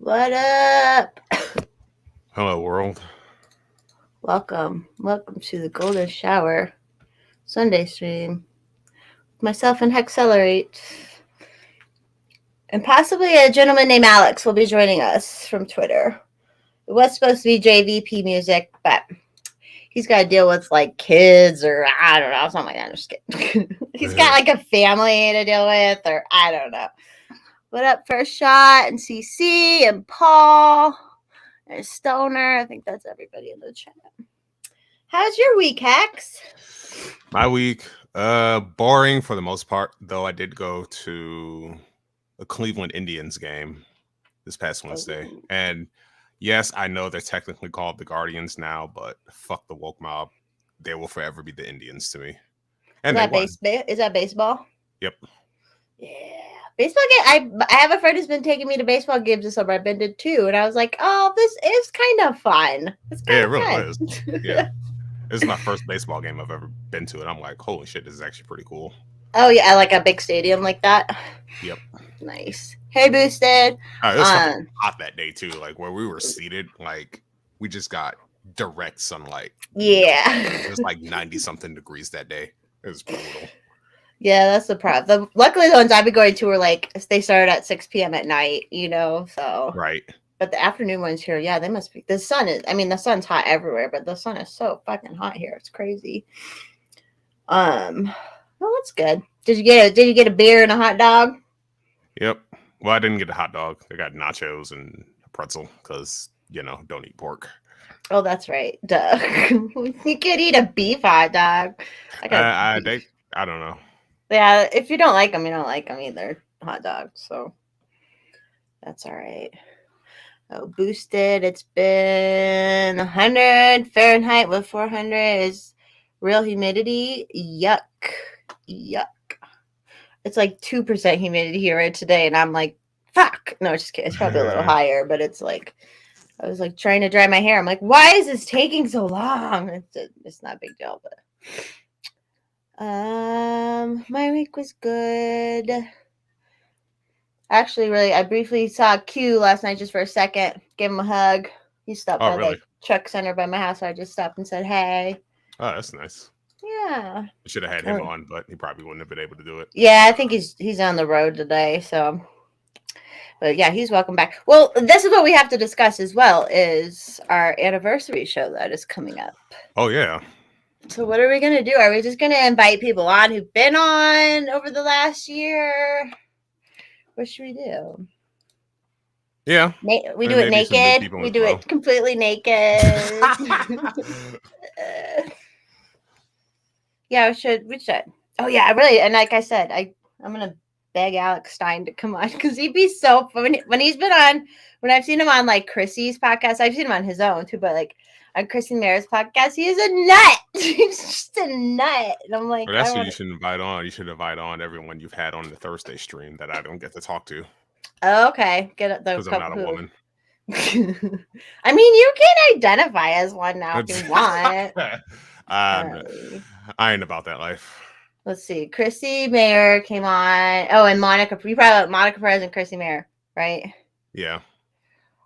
What up? Hello, world. Welcome. Welcome to the Golden Shower Sunday stream. Myself and Hexcelerate. And possibly a gentleman named Alex will be joining us from Twitter. It was supposed to be JVP music, but he's got to deal with like kids or I don't know, something like that. I'm just kidding. He's got like a family to deal with, or I don't know. What up, First Shot and CC and Paul and Stoner? I think that's everybody in the chat. How's your week, Hex? My week, boring for the most part, though I did go to a Cleveland Indians game this past Wednesday. Ooh. And yes, I know they're technically called the Guardians now, but fuck the woke mob. They will forever be the Indians to me. And Is that baseball? Yep. Yeah. Baseball game. I have a friend who's been taking me to baseball games this summer. I've been to 2, and I was like, oh, this is kind of fun. It's kind of it really fun. is. Yeah. This is my first baseball game I've ever been to, and I'm like, holy shit, this is actually pretty cool. Oh, yeah, like a big stadium like that? Yep. Nice. Hey, Boosted. It was hot that day, too. Like, where we were seated, like, we just got direct sunlight. Yeah. It was like 90-something degrees that day. It was brutal. Yeah, that's the problem. Luckily, the ones I've been going to were like, they started at 6 p.m. at night, so. Right. But the afternoon ones here, yeah, they must be. The sun's hot everywhere, but the sun is so fucking hot here. It's crazy. Well, that's good. Did you get a beer and a hot dog? Yep. Well, I didn't get a hot dog. I got nachos and a pretzel because, don't eat pork. Oh, that's right. Duh. You could eat a beef hot dog. I don't know. Yeah, if you don't like them, you don't like them either. Hot dogs, so that's all right. Oh, boosted. It's been 100 Fahrenheit with 400 is real humidity. Yuck. It's like 2% humidity here right today, and I'm like, fuck. No, just kidding. It's probably a little higher, but it's like, I was like trying to dry my hair. I'm like, why is this taking so long? It's not a big deal, but my week was good. Actually, really, I briefly saw Q last night just for a second. Gave him a hug. He stopped by the truck center by my house, so I just stopped and said, hey. Oh, that's nice. Yeah. I should have had him on, but he probably wouldn't have been able to do it. Yeah, I think he's on the road today, so. But yeah, he's welcome back. Well, this is what we have to discuss as well, is our anniversary show that is coming up. Oh, yeah. So what are we going to do? Are we just going to invite people on who've been on over the last year? What should we do? Yeah. We do it naked. We do it completely naked. Yeah, we should. Oh, yeah, really. And like I said, I'm going to beg Alex Stein to come on because he'd be so fun. When he's been on, when I've seen him on like Chrissy's podcast, I've seen him on his own too, but like on Chrissy Mayr's podcast, he is a nut. He's just a nut. And I'm like, well, that's who you should invite on. You should invite on everyone you've had on the Thursday stream that I don't get to talk to. Oh, okay. Get it. Because I'm not a woman. I mean, you can identify as one now if you want. I ain't about that life. Let's see. Chrissy Mayr came on. Oh, and Monica. You probably Monica Perez and Chrissy Mayr, right? Yeah.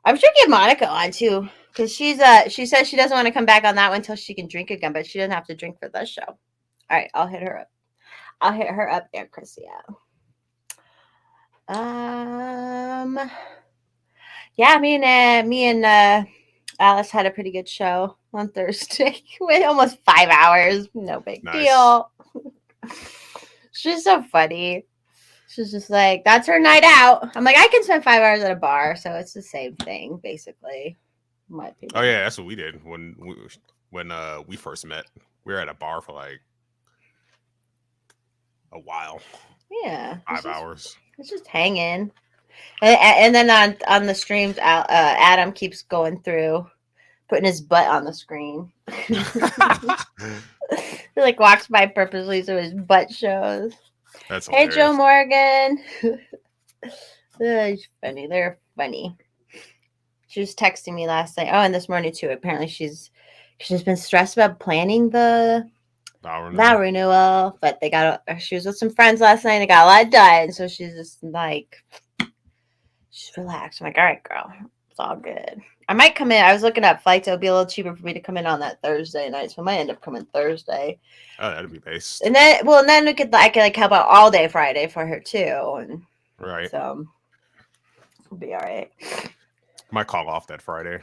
I'm sure get Monica on too, because she says she doesn't want to come back on that one until she can drink again, but she doesn't have to drink for this show. All right, I'll hit her up. I'll hit her up there, Chrissy. Yeah, me and Alice had a pretty good show on Thursday. With almost 5 hours. No big deal. She's so funny. She's just like, that's her night out. I'm like, I can spend 5 hours at a bar, so it's the same thing, basically. In my opinion. Oh yeah, that's what we did when we first met. We were at a bar for like a while. Yeah, 5 hours. It's just hanging, and then on the streams, Adam keeps going through, putting his butt on the screen. He like walks by purposely so his butt shows. That's hey, hilarious. Joe Morgan. He's funny. They're funny. She was texting me last night. Oh, and this morning too. Apparently she's been stressed about planning the vow renewal. But she was with some friends last night and they got a lot done. So she's just like, Just relax. I'm like, all right, girl. It's all good. I might come in. I was looking at flights. It would be a little cheaper for me to come in on that Thursday night. So I might end up coming Thursday. Oh, that'd be based. And then, well, and then I could like help out all day Friday for her too. And Right. so it'll be all right. Might call off that Friday.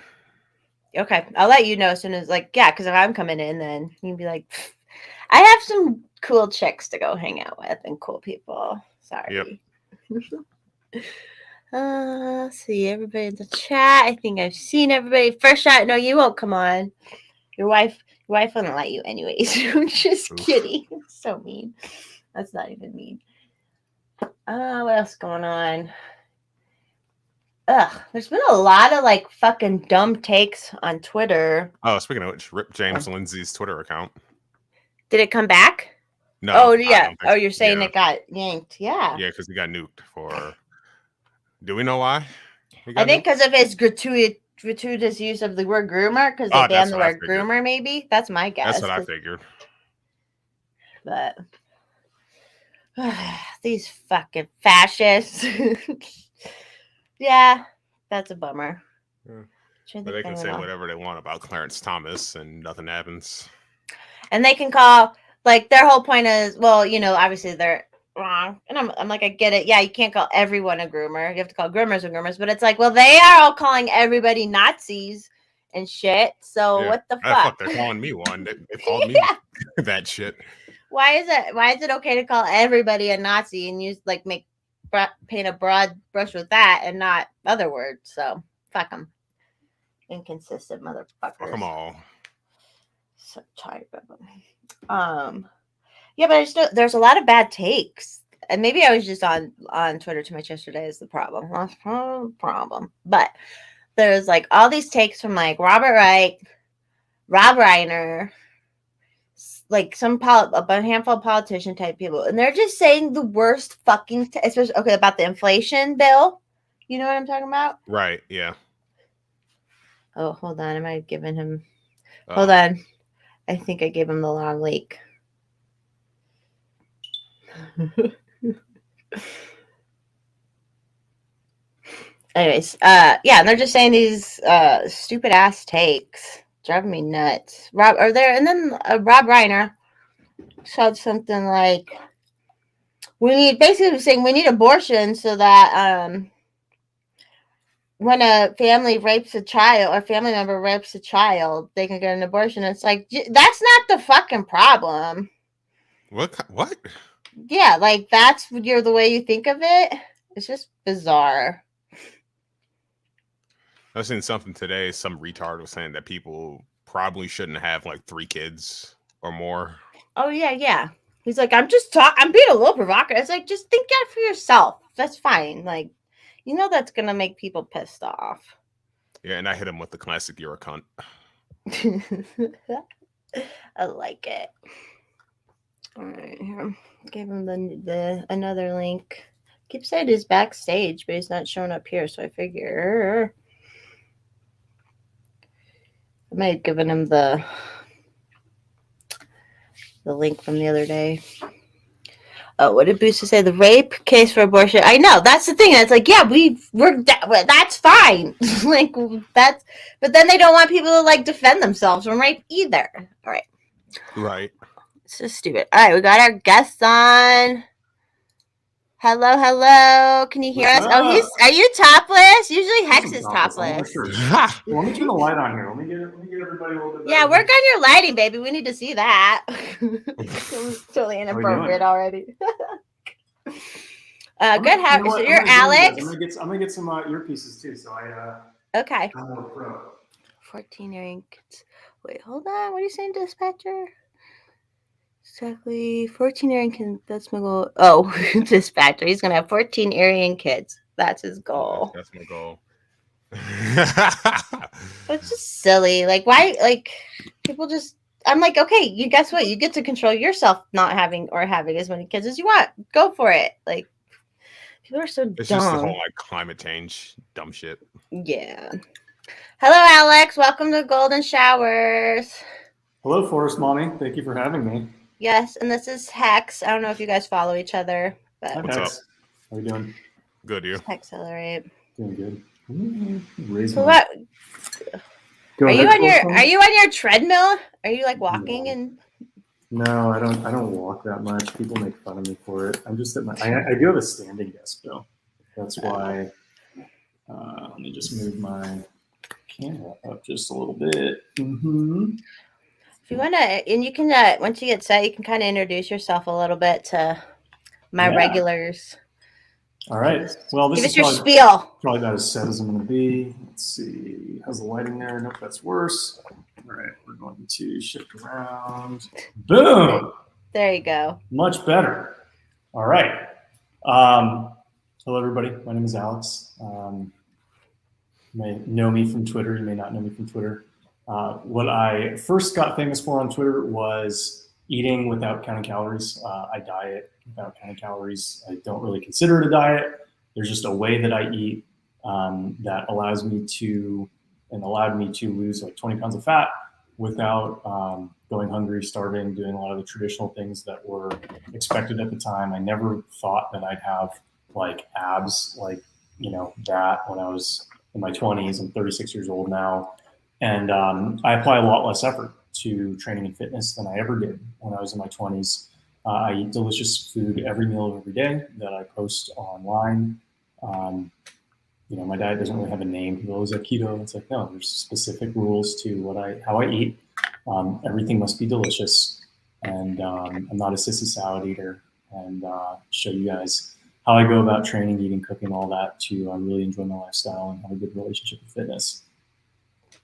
Okay. I'll let you know as soon as, like, yeah, because if I'm coming in, then you can be like, I have some cool chicks to go hang out with and cool people. Sorry. Yep. See everybody in the chat. I think I've seen everybody. First shot. No, you won't come on. Your wife wouldn't let you anyways. I'm just kidding. So mean. That's not even mean. What else going on? There's been a lot of like fucking dumb takes on Twitter. Oh, speaking of which, rip James Lindsay's Twitter account. Did it come back? No. Oh yeah. Oh, you're saying it got yanked? Yeah. Yeah, because he got nuked for. Do we know why? I think because of his gratuitous use of the word groomer, because they banned the word groomer. Maybe that's my guess. That's what I figured. But these fucking fascists. Yeah, that's a bummer. Yeah. But they can say whatever they want about Clarence Thomas and nothing happens. And they can call, like, their whole point is, well, you know, obviously they're wrong. And I'm like, I get it. Yeah, you can't call everyone a groomer. You have to call groomers a groomers. But it's like, well, they are all calling everybody Nazis and shit. So what the fuck? They're calling me one. They called me that shit. Why is it okay to call everybody a Nazi and use, like, paint a broad brush with that and not other words? So fuck them. Inconsistent motherfuckers. Fuck them all. So tired of them. Yeah, but I just know there's a lot of bad takes, and maybe I was just on Twitter too much yesterday. Is the problem? That's the problem. But there's like all these takes from like Robert Wright, Rob Reiner, like a handful of politician type people, and they're just saying the worst fucking, especially about the inflation bill. You know what I'm talking about? Right. Yeah. Oh, hold on. I might have given him. Hold on. I think I gave him the long leak. Anyways, yeah, and they're just saying these stupid ass takes, driving me nuts. Rob Reiner said something like, saying we need abortion so that when a family rapes a child or family member rapes a child, they can get an abortion. It's like, that's not the fucking problem. What? Yeah, like that's the way you think of it. It's just bizarre. I was seeing something today. Some retard was saying that people probably shouldn't have like 3 kids or more. Oh yeah. He's like, I'm being a little provocative. It's like, just think out for yourself. That's fine. Like, you know, that's gonna make people pissed off. Yeah, and I hit him with the classic, "You're a cunt." I like it. All right, here. Gave him the another link. Keep saying he's backstage, but he's not showing up here, so I figure I might have given him the link from the other day. Oh, what did Booster say? The rape case for abortion. I know, that's the thing. It's like, yeah, that's fine. Like but then they don't want people to like defend themselves from rape either. All right. Right. It's just stupid. All right, we got our guests on. Hello. Can you hear us? Oh, are you topless? Usually Hex is topless. Let me turn the light on here. Let me get everybody a little bit better. Yeah, work on your lighting, baby. We need to see that. Totally inappropriate already. Good. So you're Alex. I'm gonna get some earpieces too. So okay. I'm a pro. 14 earring kids. Wait, hold on. What are you saying, dispatcher? Exactly. 14 Aryan kids. That's my goal. Oh, dispatcher. He's going to have 14 Aryan kids. That's his goal. That's my goal. It's just silly. Like, why? Like, people just. I'm like, okay, guess what? You get to control yourself not having or having as many kids as you want. Go for it. Like, people are so dumb. It's just the whole, like, climate change dumb shit. Yeah. Hello, Alex. Welcome to Golden Showers. Hello, Forest Mommy. Thank you for having me. Yes, and this is Hex. I don't know if you guys follow each other, but Hi, Hex. How are you doing? Good, you? Hexcelerate. Doing good. Raise So my- what Go are ahead, you on your Colton. are you on your treadmill? Are you like walking No. and No, I don't walk that much. People make fun of me for it. I'm just at my. I do have a standing desk though. That's why. Let me just move my camera up just a little bit. Mm-hmm. if you wanna and you can once you get set you can kind of introduce yourself a little bit to my Yeah. regulars. All right. Well, this Give is us your probably, spiel. probably about as set as I'm going to be. Let's see. How's the lighting there? Nope, that's worse. All right. We're going to shift around. Boom. There you go. Much better. All right. Hello, everybody. My name is Alex. You may know me from Twitter. You may not know me from Twitter. What I first got famous for on Twitter was eating without counting calories. I diet without counting calories. I don't really consider it a diet. There's just a way that I eat that allows me to and allowed me to lose like 20 pounds of fat without going hungry, starving, doing a lot of the traditional things that were expected at the time. I never thought that I'd have like abs like, that when I was in my 20s. I'm 36 years old now. And I apply a lot less effort to training and fitness than I ever did when I was in my 20s. I eat delicious food every meal of every day that I post online. My diet doesn't really have a name. People always like keto. It's like, no, there's specific rules to how I eat. Everything must be delicious. And I'm not a sissy salad eater. And show you guys how I go about training, eating, cooking, all that to really enjoy my lifestyle and have a good relationship with fitness.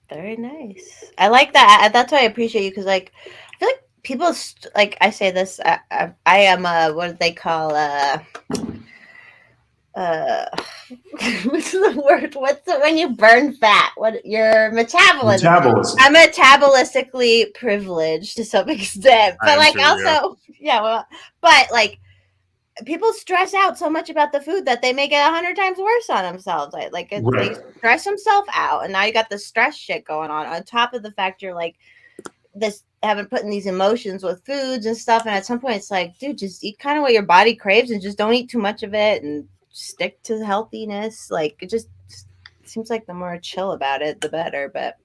Very nice. I like that. That's why I appreciate you because, like, I feel like people like I say this. I am what do they call what's the word? What's it when you burn fat? What your metabolism? Metabolism. I'm metabolistically privileged to some extent, but like also, but like people stress out so much about the food that they make it 100 times worse on themselves. They stress themselves out, and now you got the stress shit going on top of the fact you're like this having putting these emotions with foods and stuff. And at some point, it's like, dude, just eat kind of what your body craves, and just don't eat too much of it, and stick to the healthiness. Like it just seems like the more chill about it, the better. But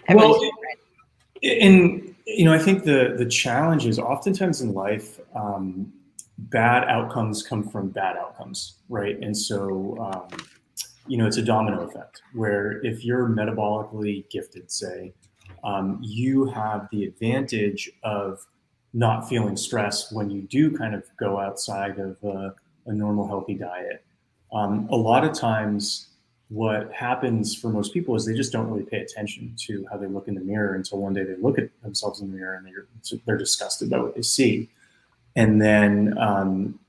well, and I think the challenge is oftentimes in life. Bad outcomes come from bad outcomes, right? And so, it's a domino effect where if you're metabolically gifted, say, you have the advantage of not feeling stress when you do kind of go outside of a normal, healthy diet. A lot of times what happens for most people is they just don't really pay attention to how they look in the mirror until one day they look at themselves in the mirror and they're disgusted by what they see. And then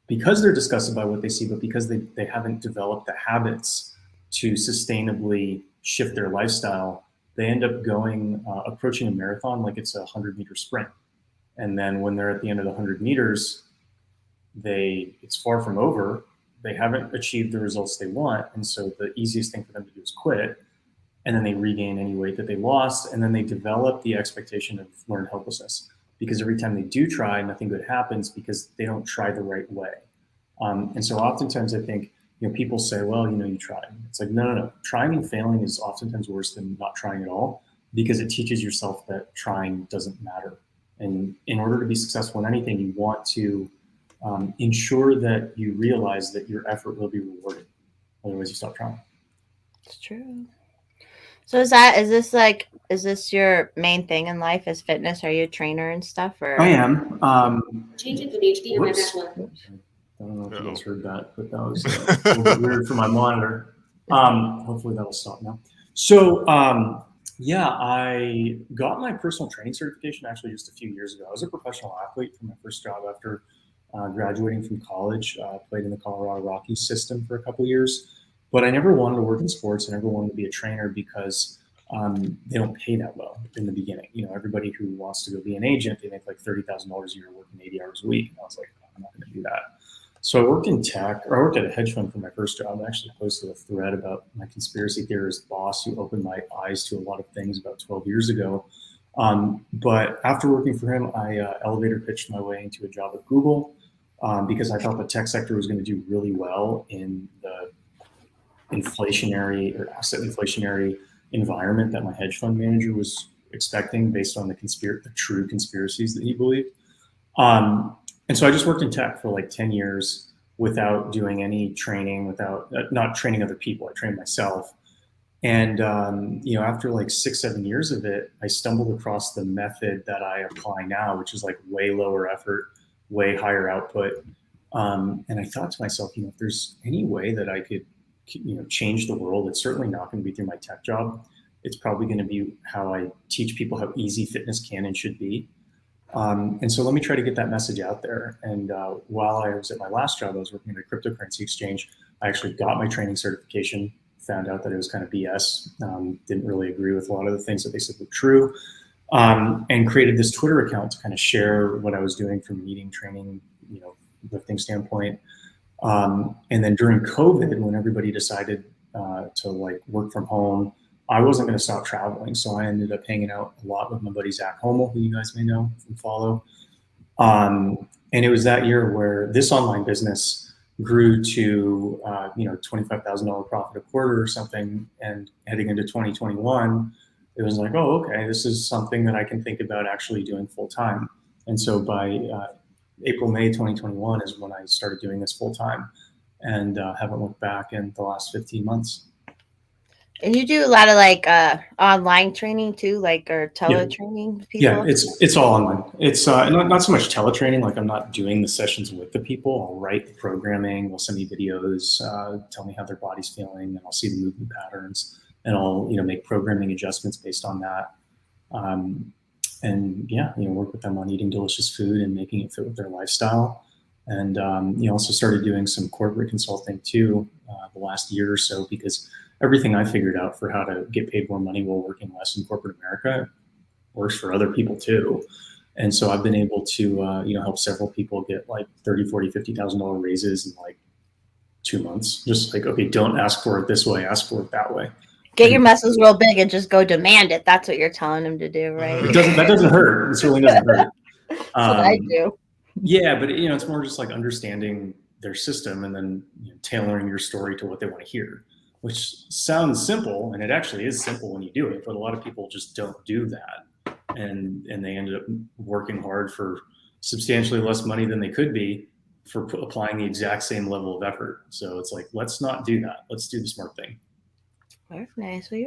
because they're disgusted by what they see, but because they haven't developed the habits to sustainably shift their lifestyle, they end up approaching a marathon like it's a 100-meter sprint. And then when they're at the end of the 100 meters, it's far from over. They haven't achieved the results they want. And so the easiest thing for them to do is quit. And then they regain any weight that they lost. And then they develop the expectation of learned helplessness. Because every time they do try, nothing good happens because they don't try the right way. And so oftentimes I think, people say, well, you tried. It's like, no. Trying and failing is oftentimes worse than not trying at all because it teaches yourself that trying doesn't matter. And in order to be successful in anything, you want to ensure that you realize that your effort will be rewarded. Otherwise you stop trying. It's true. So is this your main thing in life is fitness? Are you a trainer and stuff? Or I am. Change it to HDMI back one. I don't know if you guys heard that, but that was a little bit weird for my monitor. Hopefully that'll stop now. So I got my personal training certification actually just a few years ago. I was a professional athlete for my first job after graduating from college. Played in the Colorado Rockies system for a couple of years. But I never wanted to work in sports. I never wanted to be a trainer because they don't pay that well in the beginning. Everybody who wants to go be an agent, they make like $30,000 a year working 80 hours a week. And I was like, I'm not going to do that. So I worked in tech, or I worked at a hedge fund for my first job. I actually posted a thread about my conspiracy theorist boss who opened my eyes to a lot of things about 12 years ago. But after working for him, I elevator pitched my way into a job at Google because I thought the tech sector was going to do really well in the inflationary or asset inflationary environment that my hedge fund manager was expecting based on the true conspiracies that he believed. And so I just worked in tech for like 10 years without doing any training, without not training other people. I trained myself. And, after like 6-7 years of it, I stumbled across the method that I apply now, which is like way lower effort, way higher output. And I thought to myself, if there's any way that I could, change the world, it's certainly not going to be through my tech job. It's probably going to be how I teach people how easy fitness can and should be. And so let me try to get that message out there. And while I was at my last job, I was working at a cryptocurrency exchange. I actually got my training certification, found out that it was kind of BS, didn't really agree with a lot of the things that they said were true, and created this Twitter account to kind of share what I was doing from an eating, training, lifting standpoint. And then during COVID, when everybody decided to like work from home, I wasn't going to stop traveling. So I ended up hanging out a lot with my buddy, Zach Hommel, who you guys may know and follow. And it was that year where this online business grew to, $25,000 profit a quarter or something. And heading into 2021, it was like, oh, okay, this is something that I can think about actually doing full time. And so by April, May 2021 is when I started doing this full time, and haven't looked back in the last 15 months. And you do a lot of like online training too, like or teletraining with people? Yeah, it's all online. It's not so much teletraining. Like I'm not doing the sessions with the people. I'll write the programming. They'll send me videos, tell me how their body's feeling, and I'll see the movement patterns, and I'll make programming adjustments based on that. And work with them on eating delicious food and making it fit with their lifestyle. And also started doing some corporate consulting too the last year or so, because everything I figured out for how to get paid more money while working less in corporate America works for other people too. And so I've been able to, help several people get like $30,000, $40,000, $50,000 raises in like 2 months. Just like, okay, don't ask for it this way, ask for it that way. Get your muscles real big and just go demand it. That's what you're telling them to do, right? That doesn't hurt. It certainly doesn't hurt. That's what I do. Yeah, but it's more just like understanding their system and then tailoring your story to what they want to hear, which sounds simple, and it actually is simple when you do it, but a lot of people just don't do that. And they ended up working hard for substantially less money than they could be for applying the exact same level of effort. So it's like, let's not do that. Let's do the smart thing. Very nice. Well,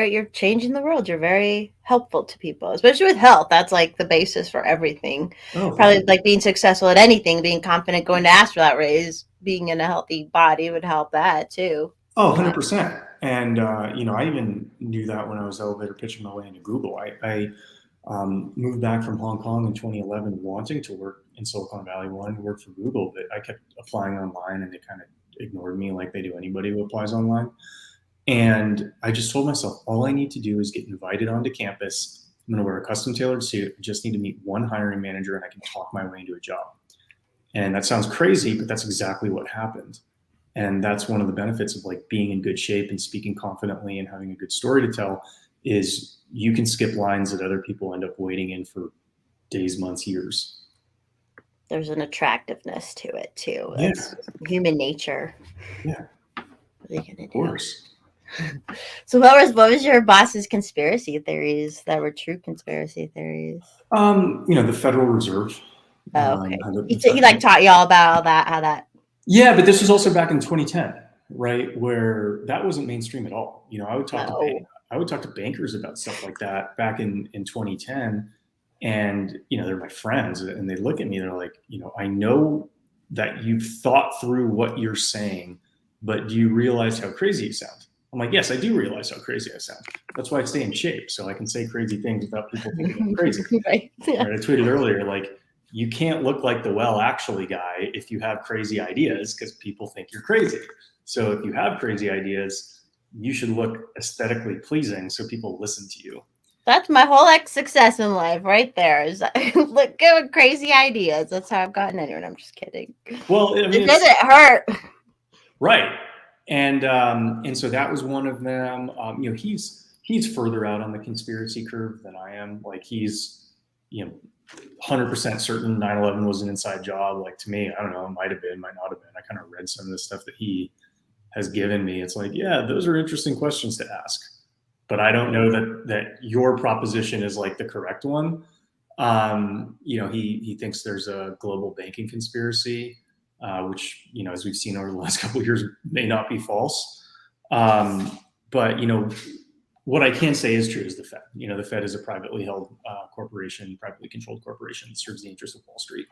you're changing the world. You're very helpful to people, especially with health. That's like the basis for everything. Probably like being successful at anything, being confident, going to ask for that raise, being in a healthy body would help that too. Oh, 100%. And, I even knew that when I was elevator pitching my way into Google. I moved back from Hong Kong in 2011, wanting to work in Silicon Valley, wanting to work for Google, but I kept applying online and they kind of ignored me like they do anybody who applies online. And I just told myself, all I need to do is get invited onto campus. I'm going to wear a custom tailored suit. I just need to meet one hiring manager and I can talk my way into a job. And that sounds crazy, but that's exactly what happened. And that's one of the benefits of like being in good shape and speaking confidently and having a good story to tell is you can skip lines that other people end up waiting in for days, months, years. There's an attractiveness to it too. Yeah. It's human nature. Yeah. What are they gonna do? Of course. So what was your boss's conspiracy theories that were true conspiracy theories? The Federal Reserve. Oh, okay. He like taught you all about how that. Yeah, but this was also back in 2010, right? Where that wasn't mainstream at all. I would talk to bankers about stuff like that back in 2010, and they're my friends, and they look at me, they're like, I know that you've thought through what you're saying, but do you realize how crazy you sound? I'm like, yes, I do realize how crazy I sound. That's why I stay in shape, so I can say crazy things without people thinking I'm crazy. Right. Yeah. Right? I tweeted earlier, like, you can't look like the well actually guy if you have crazy ideas because people think you're crazy. So if you have crazy ideas, you should look aesthetically pleasing so people listen to you. That's my whole success in life right there. Is look at crazy ideas. That's how I've gotten anyone. I'm just kidding. Well, it doesn't hurt. Right. And so that was one of them. He's further out on the conspiracy curve than I am. Like he's, 100% certain 9/11 was an inside job. Like to me, I don't know, it might have been, might not have been. I kind of read some of the stuff that he has given me. It's like, yeah, those are interesting questions to ask, but I don't know that your proposition is like the correct one. He thinks there's a global banking conspiracy, which, as we've seen over the last couple of years, may not be false. But what I can say is true is the Fed. The Fed is a privately held corporation, privately controlled corporation that serves the interests of Wall Street.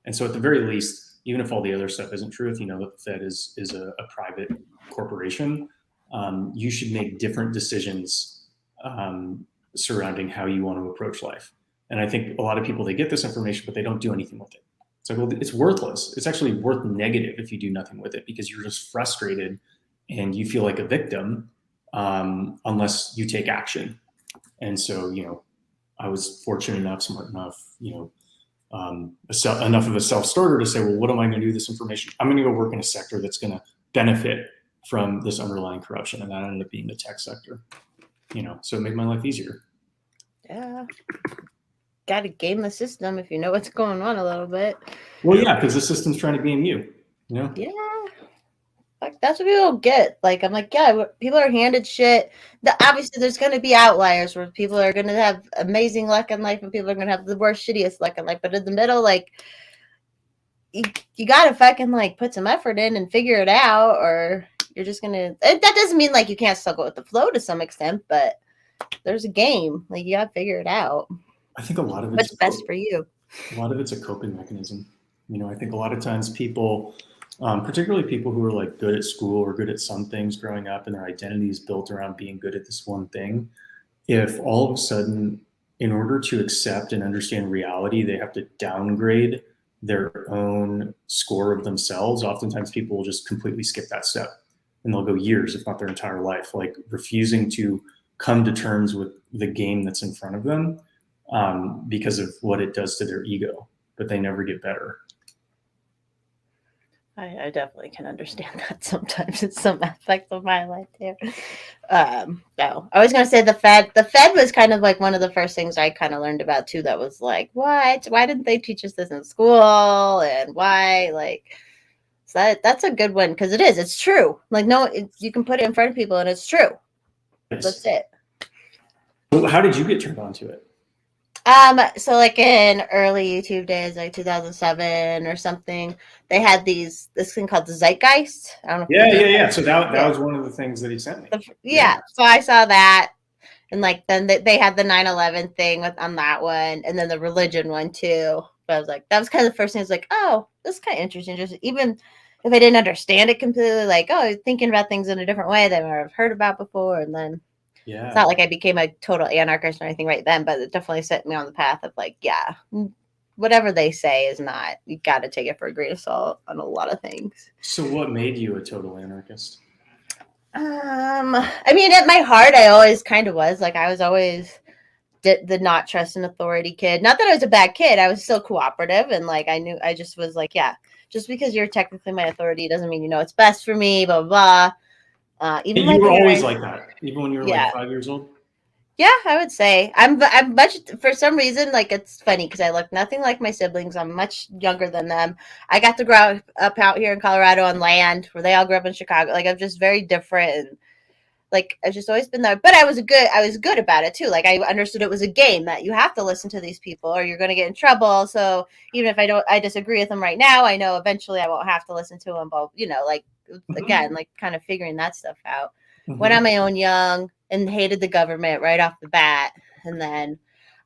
And so at the very least, even if all the other stuff isn't true, if you know that the Fed is a private corporation, you should make different decisions surrounding how you want to approach life. And I think a lot of people, they get this information, but they don't do anything with it. It's like, well, it's worthless. It's actually worth negative if you do nothing with it, because you're just frustrated and you feel like a victim unless you take action. And so, I was fortunate enough, smart enough, enough of a self-starter to say, well, what am I going to do with this information? I'm going to go work in a sector that's going to benefit from this underlying corruption. And that ended up being the tech sector, so it made my life easier. Yeah. Got to game the system if you know what's going on a little bit. Well, yeah, because the system's trying to game you, Yeah. Like, that's what people get. Like, I'm like, yeah, people are handed shit. Obviously, there's going to be outliers where people are going to have amazing luck in life and people are going to have the worst, shittiest luck in life. But in the middle, like, you got to fucking, like, put some effort in and figure it out, or you're just going to... That doesn't mean, like, you can't still go with the flow to some extent, but there's a game. Like, you got to figure it out. I think a lot of it's... What's best for you? A lot of it's a coping mechanism. I think a lot of times people... particularly people who are like good at school or good at some things growing up and their identity is built around being good at this one thing. If all of a sudden, in order to accept and understand reality, they have to downgrade their own score of themselves, oftentimes people will just completely skip that step and they'll go years, if not their entire life, like refusing to come to terms with the game that's in front of them because of what it does to their ego, but they never get better. I definitely can understand that sometimes in some aspects of my life too. No, I was going to say the Fed was kind of like one of the first things I kind of learned about too. That was like, what? Why didn't they teach us this in school? And why? Like, so that's a good one because it's true. Like, no, you can put it in front of people and it's true. Yes. That's it. Well, how did you get turned on to it? So like in early YouTube days, like 2007 or something, they had this thing called the Zeitgeist. I don't know. Yeah. So that was one of the things that he sent me. Yeah. So I saw that, and like then they had the 9/11 thing on that one, and then the religion one too. But I was like, that was kind of the first thing. I was like, oh, this is kind of interesting. Just even if I didn't understand it completely, like, oh, thinking about things in a different way than I've heard about before, and then. Yeah. It's not like I became a total anarchist or anything right then, but it definitely set me on the path of like, yeah, whatever they say is not, you got to take it for a grain of salt on a lot of things. So what made you a total anarchist? I mean, at my heart, I always kind of was like, I was always the not trust an authority kid. Not that I was a bad kid. I was still cooperative. And like, I just was like, yeah, just because you're technically my authority doesn't mean, it's best for me, blah, blah, blah. Even you were always like that, even when you were like 5 years old. Yeah, I would say I'm much, for some reason, like it's funny because I look nothing like my siblings. I'm much younger than them. I got to grow up out here in Colorado on land where they all grew up in Chicago. Like I'm just very different, and like I've just always been there. But I was good about it too. Like I understood it was a game that you have to listen to these people or you're going to get in trouble. So even if I disagree with them right now, I know eventually I won't have to listen to them. But like. Again, like kind of figuring that stuff out. Went on my own young and hated the government right off the bat. And then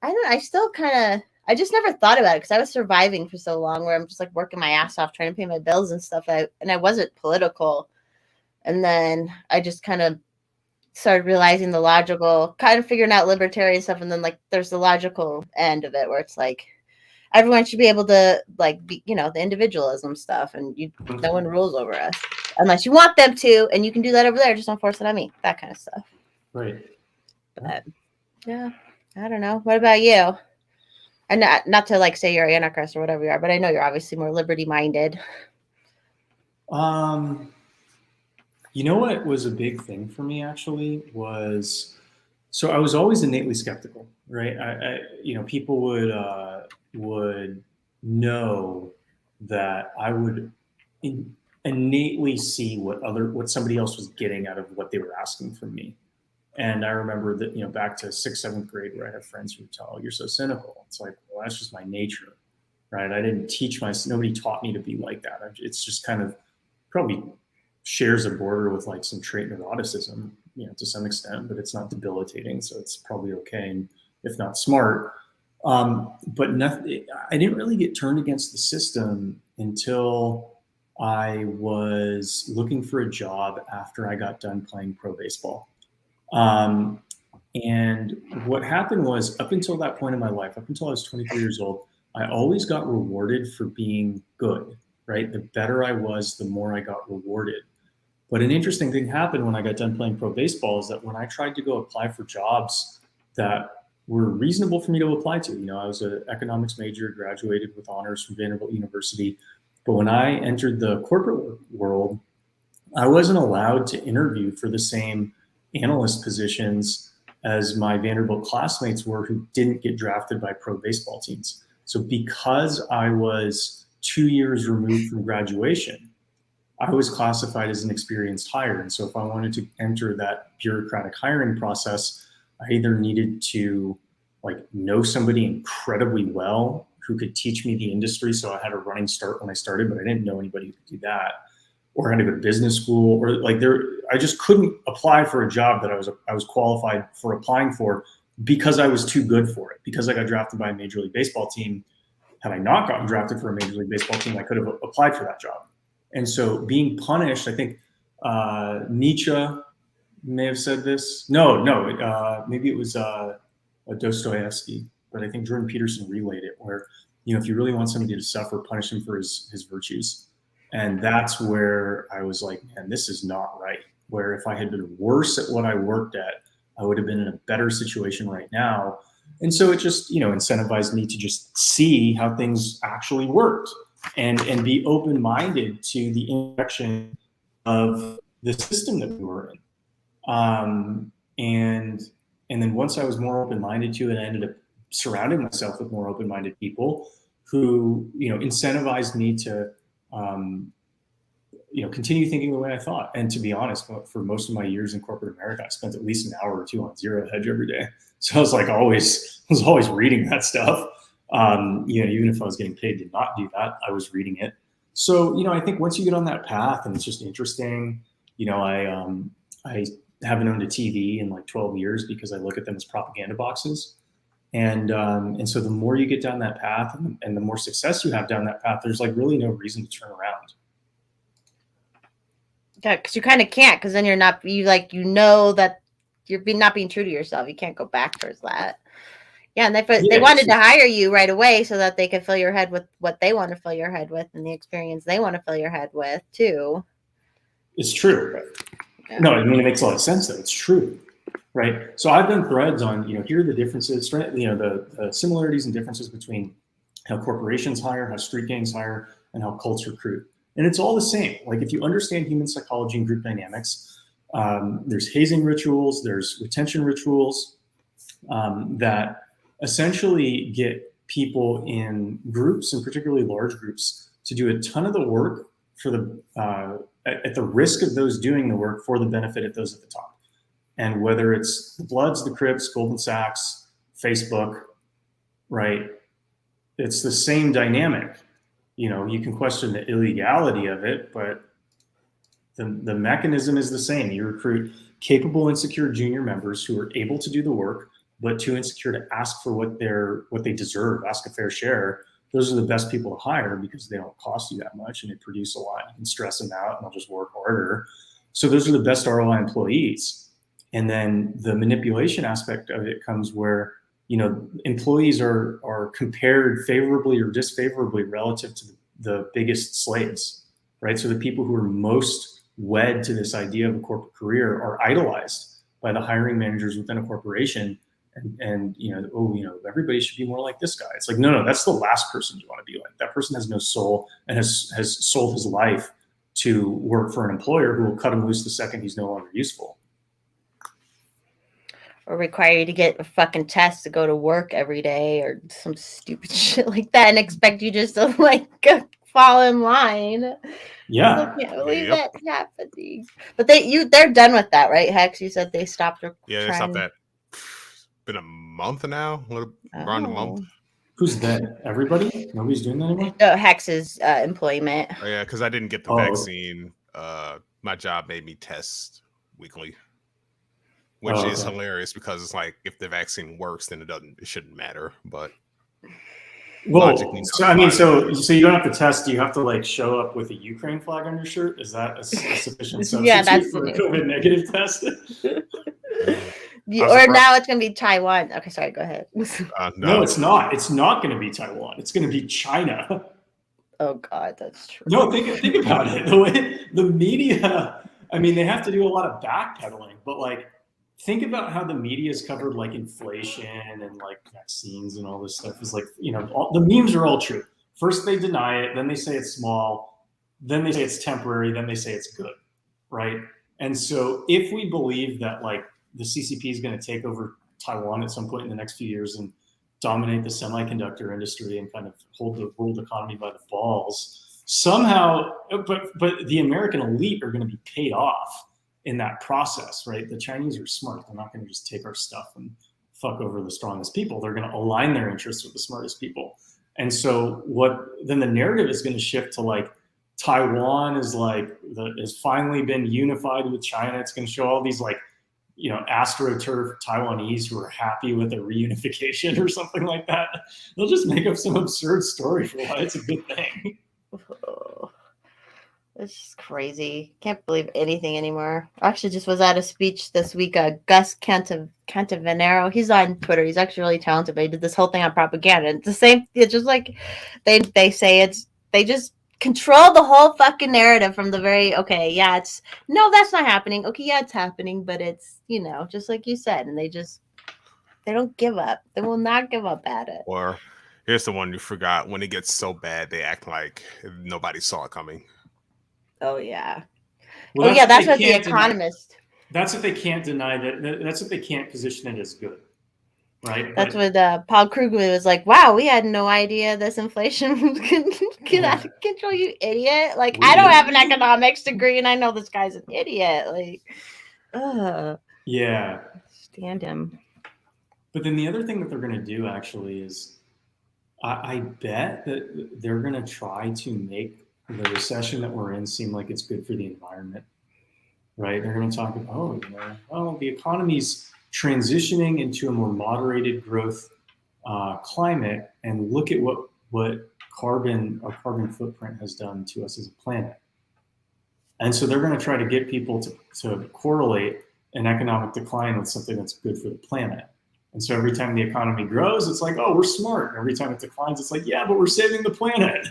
I just never thought about it because I was surviving for so long where I'm just like working my ass off trying to pay my bills and stuff. And I wasn't political. And then I just kind of started realizing the logical, kind of figuring out libertarian stuff. And then like there's the logical end of it where it's like, everyone should be able to like be, the individualism stuff, and no one rules over us unless you want them to, and you can do that over there. Just don't force it on me. That kind of stuff. Right. But yeah, I don't know. What about you? And not to like say you're an anarchist or whatever you are, but I know you're obviously more liberty minded. What was a big thing for me actually was, so I was always innately skeptical, right? People would know that I would innately see what somebody else was getting out of what they were asking from me. And I remember that, back to 6th, 7th grade, where I have friends who tell, "You're so cynical." It's like, well, that's just my nature, right? I didn't nobody taught me to be like that. It's just kind of probably shares a border with like some trait neuroticism, to some extent, but it's not debilitating. So it's probably okay. And if not smart, but nothing, I didn't really get turned against the system until I was looking for a job after I got done playing pro baseball. And what happened was, up until that point in my life, up until I was 23 years old, I always got rewarded for being good, right? The better I was, the more I got rewarded. But an interesting thing happened when I got done playing pro baseball is that when I tried to go apply for jobs that were reasonable for me to apply to, I was an economics major, graduated with honors from Vanderbilt University. But when I entered the corporate world, I wasn't allowed to interview for the same analyst positions as my Vanderbilt classmates were who didn't get drafted by pro baseball teams. So because I was 2 years removed from graduation, I was classified as an experienced hire. And so if I wanted to enter that bureaucratic hiring process, I either needed to know somebody incredibly well who could teach me the industry. So I had a running start when I started, but I didn't know anybody who could do that. Or I had to go to business school, or I just couldn't apply for a job that I was qualified for applying for because I was too good for it. Because I got drafted by a Major League Baseball team. Had I not gotten drafted for a Major League Baseball team, I could have applied for that job. And so being punished, I think Nietzsche may have said this. No, maybe it was Dostoevsky, but I think Jordan Peterson relayed it, where if you really want somebody to suffer, punish him for his virtues. And that's where I was like, man, this is not right. Where if I had been worse at what I worked at, I would have been in a better situation right now. And so it just, incentivized me to just see how things actually worked and be open-minded to the interaction of the system that we were in. And then once I was more open-minded to it, I ended up surrounding myself with more open-minded people who, incentivized me to, continue thinking the way I thought. And to be honest, for most of my years in corporate America, I spent at least an hour or two on Zero Hedge every day. So I was always reading that stuff. Even if I was getting paid to not do that, I was reading it. So, I think once you get on that path and it's just interesting, I haven't owned a TV in 12 years because I look at them as propaganda boxes. And so the more you get down that path and the more success you have down that path, there's really no reason to turn around. Yeah, because you kind of can't, because then that you're not being true to yourself. You can't go back towards that. Yeah, and they wanted to hire you right away so that they could fill your head with what they want to fill your head with and the experience they want to fill your head with too. It's true. Yeah. No, it makes a lot of sense though. It's true. Right. So I've done threads on, here are the differences, the similarities and differences between how corporations hire, how street gangs hire, and how cults recruit. And it's all the same. If you understand human psychology and group dynamics, there's hazing rituals, there's retention rituals that essentially get people in groups, and particularly large groups, to do a ton of the work for at the risk of those doing the work for the benefit of those at the top. And whether it's the Bloods, the Crips, Goldman Sachs, Facebook, right? It's the same dynamic. You can question the illegality of it, but the mechanism is the same. You recruit capable, insecure junior members who are able to do the work, but too insecure to ask for what they deserve, ask a fair share. Those are the best people to hire because they don't cost you that much and they produce a lot. You can stress them out and they'll just work harder. So those are the best ROI employees. And then the manipulation aspect of it comes where, employees are compared favorably or disfavorably relative to the biggest slaves, right? So the people who are most wed to this idea of a corporate career are idolized by the hiring managers within a corporation. And everybody should be more like this guy. It's no, that's the last person you want to be like. That person has no soul and has sold his life to work for an employer who will cut him loose the second he's no longer useful. Or require you to get a fucking test to go to work every day or some stupid shit like that and expect you just to fall in line. Yeah. I can't believe Yep. that's happening. But they're done with that, right, Hex? You said they stopped. Yeah, they stopped that. Been a month now, around a month. Who's that? Everybody? Nobody's doing that anymore? Hex's employment. Oh, yeah, because I didn't get the vaccine. My job made me test weekly, which is hilarious because it's like if the vaccine works, then it shouldn't matter. But well, so you don't have to test. You have to like show up with a Ukraine flag on your shirt. Is that a sufficient substitute for a COVID negative test? Or now it's going to be Taiwan. Okay, sorry, go ahead. No, it's not. It's not going to be Taiwan. It's going to be China. Oh, God, that's true. No, think about it. The way the media, I mean, they have to do a lot of backpedaling, but like, think about how the media has covered like inflation and like vaccines and all this stuff. Is like, the memes are all true. First they deny it, then they say it's small, then they say it's temporary, then they say it's good, right? And so if we believe that like the CCP is going to take over Taiwan at some point in the next few years and dominate the semiconductor industry and kind of hold the world economy by the balls, somehow, but the American elite are going to be paid off in that process, right? The Chinese are smart. They're not going to just take our stuff and fuck over the strongest people. They're going to align their interests with the smartest people. And so then the narrative is going to shift to like Taiwan is has finally been unified with China. It's going to show all these like, AstroTurf Taiwanese who are happy with their reunification or something like that. They'll just make up some absurd story for why it's a good thing. Oh, it's just crazy. Can't believe anything anymore. I actually just was at a speech this week. Gus Cantavenero, he's on Twitter. He's actually really talented, but he did this whole thing on propaganda. It's the same. It's just like they say they just control the whole fucking narrative from the very, that's not happening. Okay, yeah, it's happening, but it's, just like you said, and they don't give up. They will not give up at it. Or here's the one you forgot. When it gets so bad, they act like nobody saw it coming. Oh, yeah. Well, that's what The Economist. That's what they can't deny. That's what they can't position it as good. Right. That's what Paul Krugman was like. Wow, we had no idea this inflation can get out of control. You idiot! Like, I don't have an economics degree, and I know this guy's an idiot. Like, yeah, stand him. But then the other thing that they're going to do actually is, I bet that they're going to try to make the recession that we're in seem like it's good for the environment. Right? They're going to talk about, the economy's transitioning into a more moderated growth climate, and look at what our carbon footprint has done to us as a planet. And so they're going to try to get people to correlate an economic decline with something that's good for the planet. And so every time the economy grows, it's like, oh, we're smart. And every time it declines, it's like, yeah, but we're saving the planet.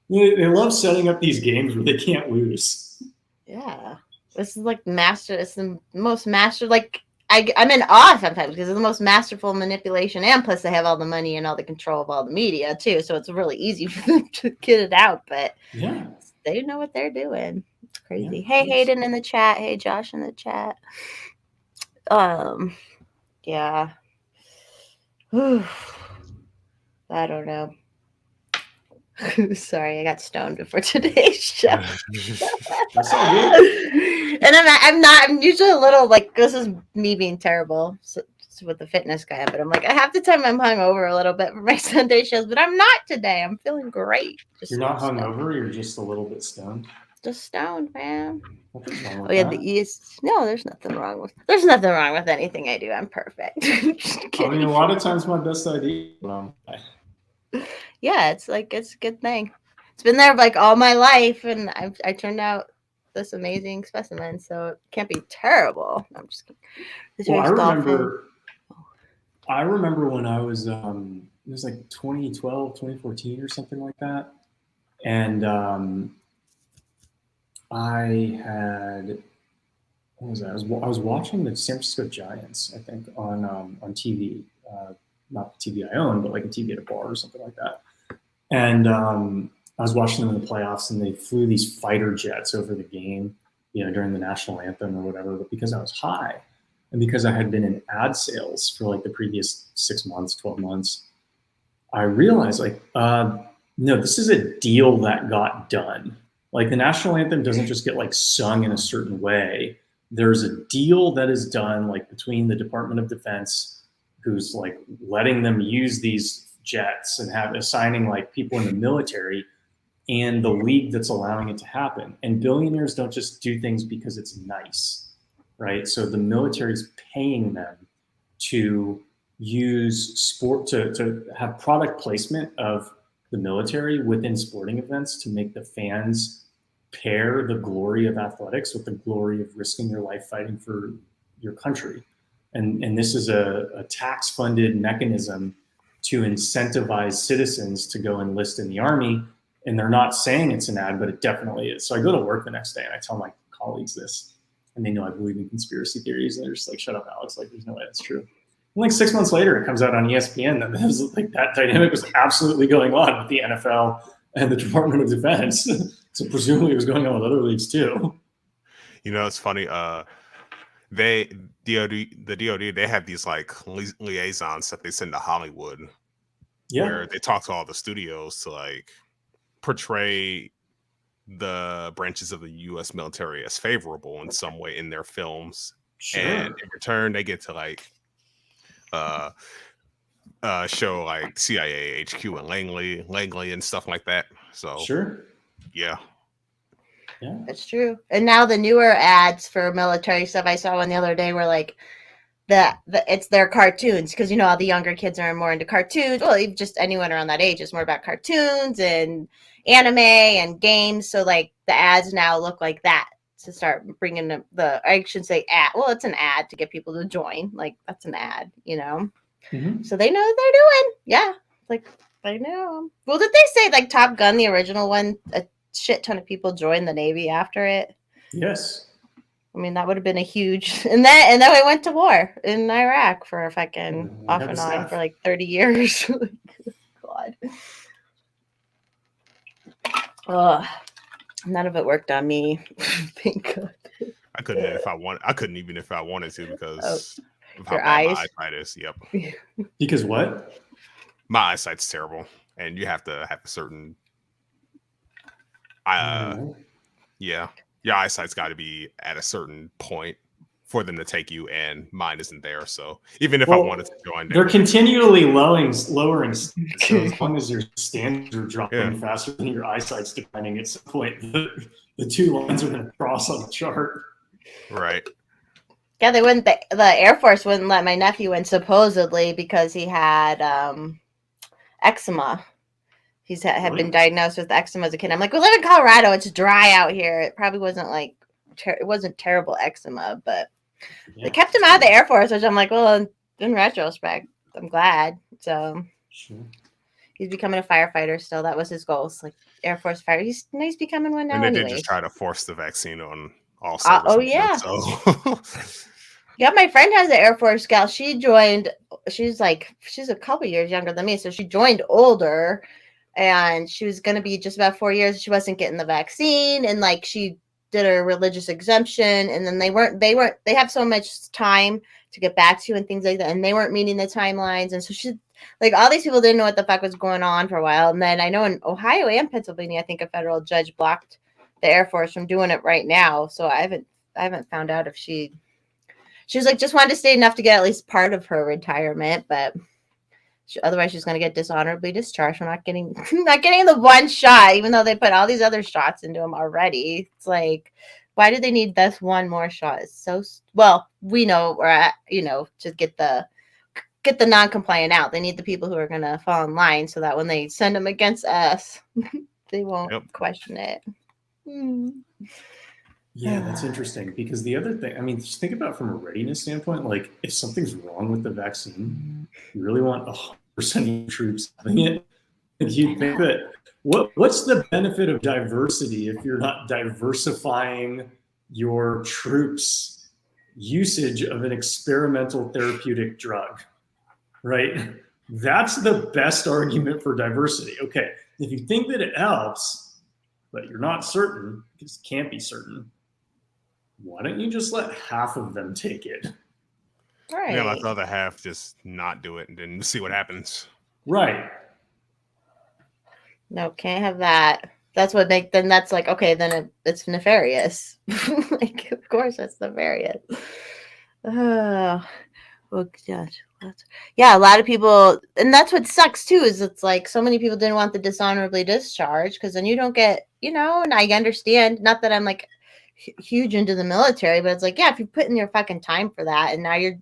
They love setting up these games where they can't lose. Yeah. This is like it's the most like, I'm in awe sometimes because it's the most masterful manipulation, and plus they have all the money and all the control of all the media too, so it's really easy for them to get it out. But yeah, they know what they're doing. It's crazy. Yeah. Hey, Hayden in the chat. Hey, Josh in the chat. Yeah. Whew. I don't know. Sorry, I got stoned before today's show. That's all good. And I'm usually a little like, this is me being terrible with the fitness guy, but I'm like, half the time I'm hungover a little bit for my Sunday shows, but I'm not today. I'm feeling great. You're not hungover, you're just a little bit stoned. Just stoned, man. Oh yeah, the East. No, there's nothing wrong with anything I do. I'm perfect. I mean, a lot of times my best idea. Yeah, it's a good thing. It's been there like all my life, and I turned out this amazing specimen, so it can't be terrible. I'm just kidding. Well, I remember when I was it was like 2012, 2014 or something like that, and I had, what was that? I was watching the San Francisco Giants, I think, on TV, not the TV I own, but like a TV at a bar or something like that. And I was watching them in the playoffs, and they flew these fighter jets over the game, during the national anthem or whatever. But because I was high, and because I had been in ad sales for like the previous 6 months, 12 months, I realized like No, this is a deal that got done. Like the national anthem doesn't just get like sung in a certain way. There's a deal that is done like between the Department of Defense, who's like letting them use these jets and assigning like people in the military, and the league that's allowing it to happen. And billionaires don't just do things because it's nice, right? So the military's paying them to use sport to have product placement of the military within sporting events to make the fans pair the glory of athletics with the glory of risking your life fighting for your country. And this is a tax-funded mechanism to incentivize citizens to go enlist in the Army. And they're not saying it's an ad, but it definitely is. So I go to work the next day and I tell my colleagues this, and they know I believe in conspiracy theories, and they're just like, shut up, Alex, like there's no way that's true. And like 6 months later, it comes out on ESPN that was like that dynamic was absolutely going on with the NFL and the Department of Defense. So presumably it was going on with other leagues too. You know, it's funny. The DoD, they have these like liaisons that they send to Hollywood, where they talk to all the studios to like portray the branches of the U.S. military as favorable in some way in their films, and in return they get to like show like CIA HQ and Langley and stuff like that. So yeah, that's true. And now the newer ads for military stuff I saw one the other day were like it's their cartoons, because you know all the younger kids are more into cartoons. Well, just anyone around that age is more about cartoons and anime and games. So like the ads now look like that to start bringing the I should say ad. Well, it's an ad to get people to join. Like that's an ad, you know. Mm-hmm. So they know what they're doing. Yeah, like I know. Well, did they say like Top Gun, the original one, a shit ton of people joined the Navy after it? Yes. I mean, that would have been a huge, and then we went to war in Iraq for a fucking off and on for like 30 years. God. None of it worked on me. Thank God. I couldn't if I wanted. I couldn't even if I wanted to because of how your bad eyes. my eyesight is. Yep. Because what? My eyesight's terrible, and you have to have a certain. Yeah, your eyesight's got to be at a certain point for them to take you, and mine isn't there. So even if I wanted to join, they're continually lowering. So as long as your standards are dropping faster than your eyesight's declining, at some point the two lines are going to cross on the chart. Right. Yeah, they wouldn't. The Air Force wouldn't let my nephew in supposedly because he had eczema. He's had been diagnosed with eczema as a kid. I'm like, we live in Colorado. It's dry out here. It probably wasn't like it wasn't terrible eczema, but they kept him out of the Air Force, which I'm like, well, in retrospect, I'm glad. So he's becoming a firefighter still. That was his goal. It's like Air Force fire. He's becoming one now. And they did just try to force the vaccine on all servicemen. So. Yeah, my friend has an Air Force gal. She joined. She's a couple years younger than me, so she joined older. And she was going to be just about 4 years. She wasn't getting the vaccine, and like she did a religious exemption, and then they have so much time to get back to you and things like that, and they weren't meeting the timelines. And so she, like, all these people didn't know what the fuck was going on for a while. And then I know in Ohio and Pennsylvania, I think a federal judge blocked the Air Force from doing it right now. So I haven't found out if she was like just wanted to stay enough to get at least part of her retirement, but otherwise she's going to get dishonorably discharged for not getting the one shot, even though they put all these other shots into them already. It's like, why do they need this one more shot? It's so well, we know we're at, to get the non-compliant out. They need the people who are going to fall in line so that when they send them against us, they won't question it. Yeah, that's interesting, because the other thing, I mean, just think about from a readiness standpoint, like if something's wrong with the vaccine, you really want 100% of your troops having it. And you think that what's the benefit of diversity if you're not diversifying your troops' usage of an experimental therapeutic drug, right? That's the best argument for diversity. Okay, if you think that it helps, but you're not certain, because it can't be certain, why don't you just let half of them take it? Right. Yeah, let the other half just not do it and then see what happens. Right. No, can't have that. That's what then that's like, okay, then it's nefarious. Like, of course it's nefarious. Oh, oh gosh. Yeah, a lot of people, and that's what sucks too, is it's like so many people didn't want the dishonorably discharged because then you don't get, and I understand, not that I'm like huge into the military, but it's like, yeah, if you put in your fucking time for that and now you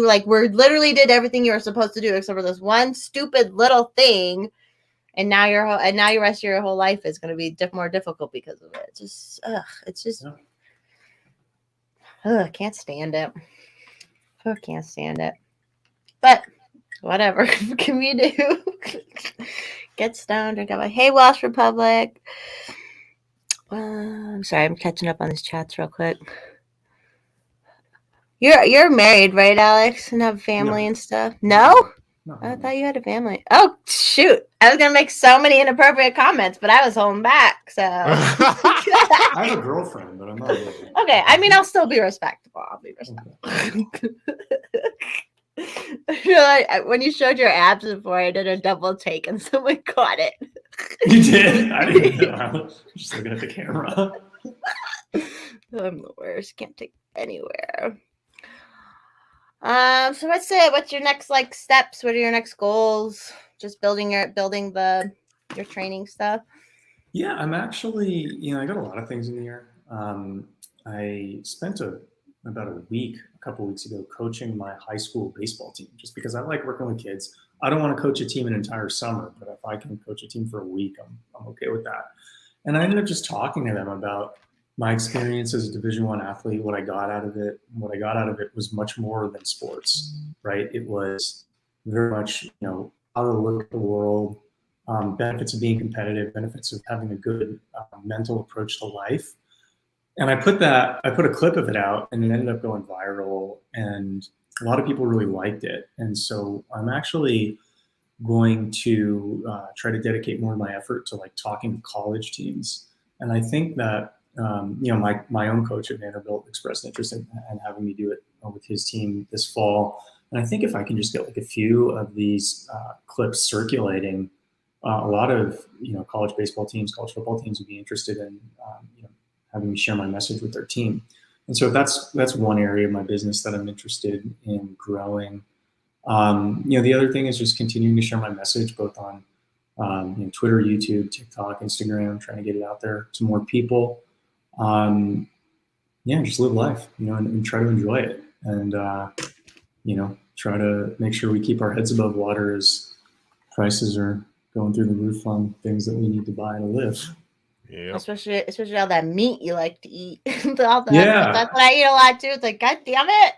like, literally did everything you were supposed to do except for this one stupid little thing. And now your rest of your whole life is going to be more difficult because of it. It's just, can't stand it. Can't stand it. But whatever can we do? Get stoned and go. Hey, Welsh Republic. I'm sorry, I'm catching up on these chats real quick. You're married, right, Alex, and have family and stuff? No? No, I thought you had a family. Oh, shoot. I was going to make so many inappropriate comments, but I was holding back. So I have a girlfriend, but I'm not really. Okay. I mean, I'll still be respectable. I'll be respectful. I feel like when you showed your abs before, I did a double take and someone caught it. You did? I didn't know. I was just looking at the camera. I'm the worst. Can't take anywhere. So what's your next like steps? What are your next goals? Just building your training stuff. Yeah, I'm actually, I got a lot of things in the air. I spent about a couple weeks ago, coaching my high school baseball team, just because I like working with kids. I don't want to coach a team an entire summer, but if I can coach a team for a week, I'm okay with that. And I ended up just talking to them about my experience as a Division I athlete, what I got out of it. What I got out of it was much more than sports, right? It was very much, how to look at the world, benefits of being competitive, benefits of having a good mental approach to life. And I put a clip of it out, and it ended up going viral, and a lot of people really liked it. And so I'm actually going to try to dedicate more of my effort to like talking to college teams. And I think that my own coach at Vanderbilt expressed interest in having me do it with his team this fall. And I think if I can just get like a few of these clips circulating, a lot of college baseball teams, college football teams would be interested in having me share my message with their team. And so that's one area of my business that I'm interested in growing. The other thing is just continuing to share my message both on Twitter, YouTube, TikTok, Instagram, trying to get it out there to more people. Just live life, and try to enjoy it, and try to make sure we keep our heads above water as prices are going through the roof on things that we need to buy to live. Yeah. Especially all that meat you like to eat. That's what I eat a lot too. It's like, God damn it.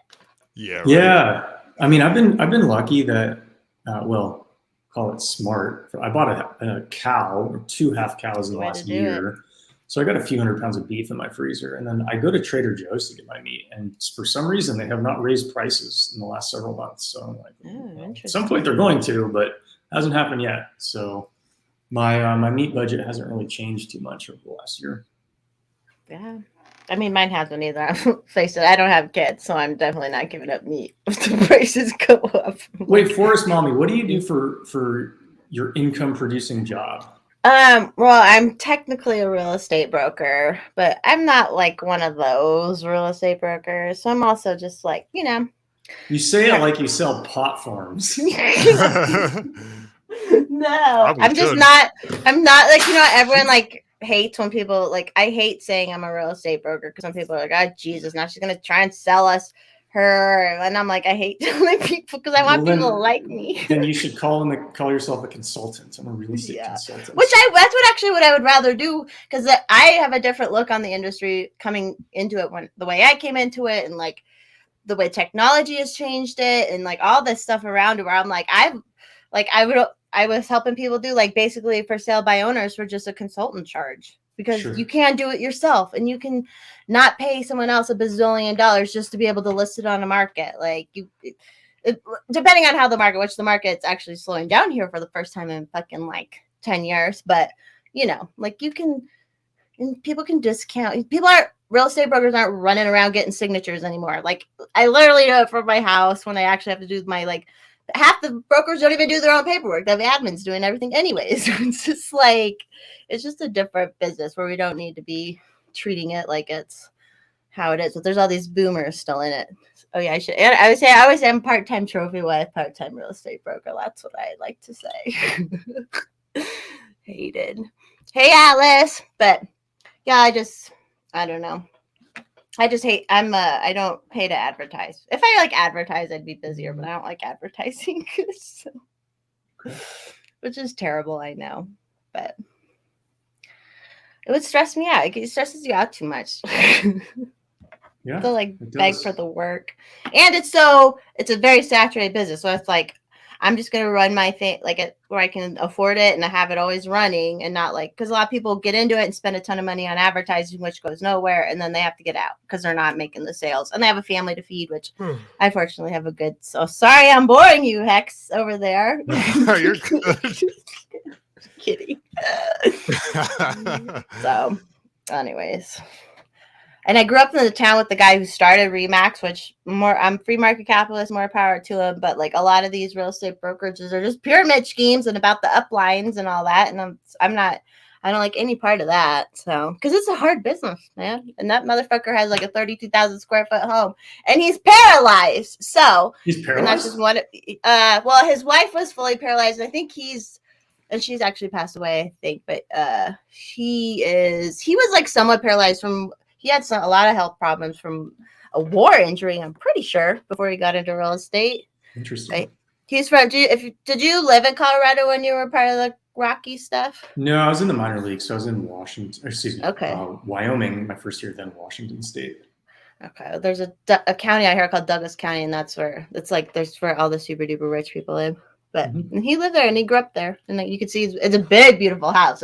Yeah. Right. Yeah. I mean, I've been lucky that, call it smart. I bought a cow or 2 half cows in the last year. So I got a few hundred pounds of beef in my freezer, and then I go to Trader Joe's to get my meat. And for some reason, they have not raised prices in the last several months. So I'm like, at some point they're going to, but it hasn't happened yet. So my meat budget hasn't really changed too much over the last year. Yeah. I mean, mine hasn't either. Face it, I don't have kids, so I'm definitely not giving up meat if the prices go up. Wait, Forrest Mommy, what do you do for your income producing job? Well, I'm technically a real estate broker, but I'm not like one of those real estate brokers. So I'm also just like, You say it like you sell pot farms. No, I'm not like, everyone like hates when people like, I hate saying I'm a real estate broker because some people are like, oh, Jesus, now she's going to try and sell us her. And I'm like, I hate telling people because I want people to like me. Then you should call yourself a consultant. I'm a real estate consultant. That's what I would rather do, because I have a different look on the industry coming into it when the way I came into it, and like the way technology has changed it, and like all this stuff around it, where I'm like, I was helping people do like basically for sale by owners for just a consultant charge, because you can't do it yourself, and you can not pay someone else $1 bazillion just to be able to list it on a market. Like depending on how the market's actually slowing down here for the first time in fucking like 10 years. But like people can discount. Real estate brokers aren't running around getting signatures anymore. Like I literally do it for my house when I actually have to do my like half the brokers don't even do their own paperwork. They have admins doing everything anyways. It's just like, it's just a different business where we don't need to be treating it like it's how it is. But there's all these boomers still in it. Oh yeah, I always say I'm part-time trophy wife, part-time real estate broker. That's what I like to say. Hated. Hey Atlas. But yeah, I don't know. I just hate. I don't pay to advertise. If I like advertise, I'd be busier, but I don't like advertising, so, which is terrible. I know, but it would stress me out. It stresses you out too much. Yeah, to like beg for the work, and it's a very saturated business. So it's like I'm just gonna run my thing like where I can afford it and I have it always running, and not like because a lot of people get into it and spend a ton of money on advertising, which goes nowhere, and then they have to get out because they're not making the sales, and they have a family to feed, which I fortunately have a good. So sorry, I'm boring you, Hex over there. You're good. Kidding. So, anyways. And I grew up in the town with the guy who started Remax, which I'm free market capitalist, more power to him. But like a lot of these real estate brokerages are just pyramid schemes and about the uplines and all that. And I don't like any part of that. So, because it's a hard business, man. And that motherfucker has like a 32,000 square foot home and he's paralyzed. So, he's paralyzed. And that's just one. Well, his wife was fully paralyzed. I think and she's actually passed away, I think. But he was like somewhat paralyzed from. He had a lot of health problems from a war injury, I'm pretty sure, before he got into real estate. Interesting. Right? He's from. Did you live in Colorado when you were part of the Rocky stuff? No, I was in the minor leagues. So I was in Okay. Wyoming my first year, then Washington State. Okay. There's a county out here called Douglas County, and that's where there's where all the super duper rich people live. But he lived there and he grew up there, and you can see it's a big, beautiful house.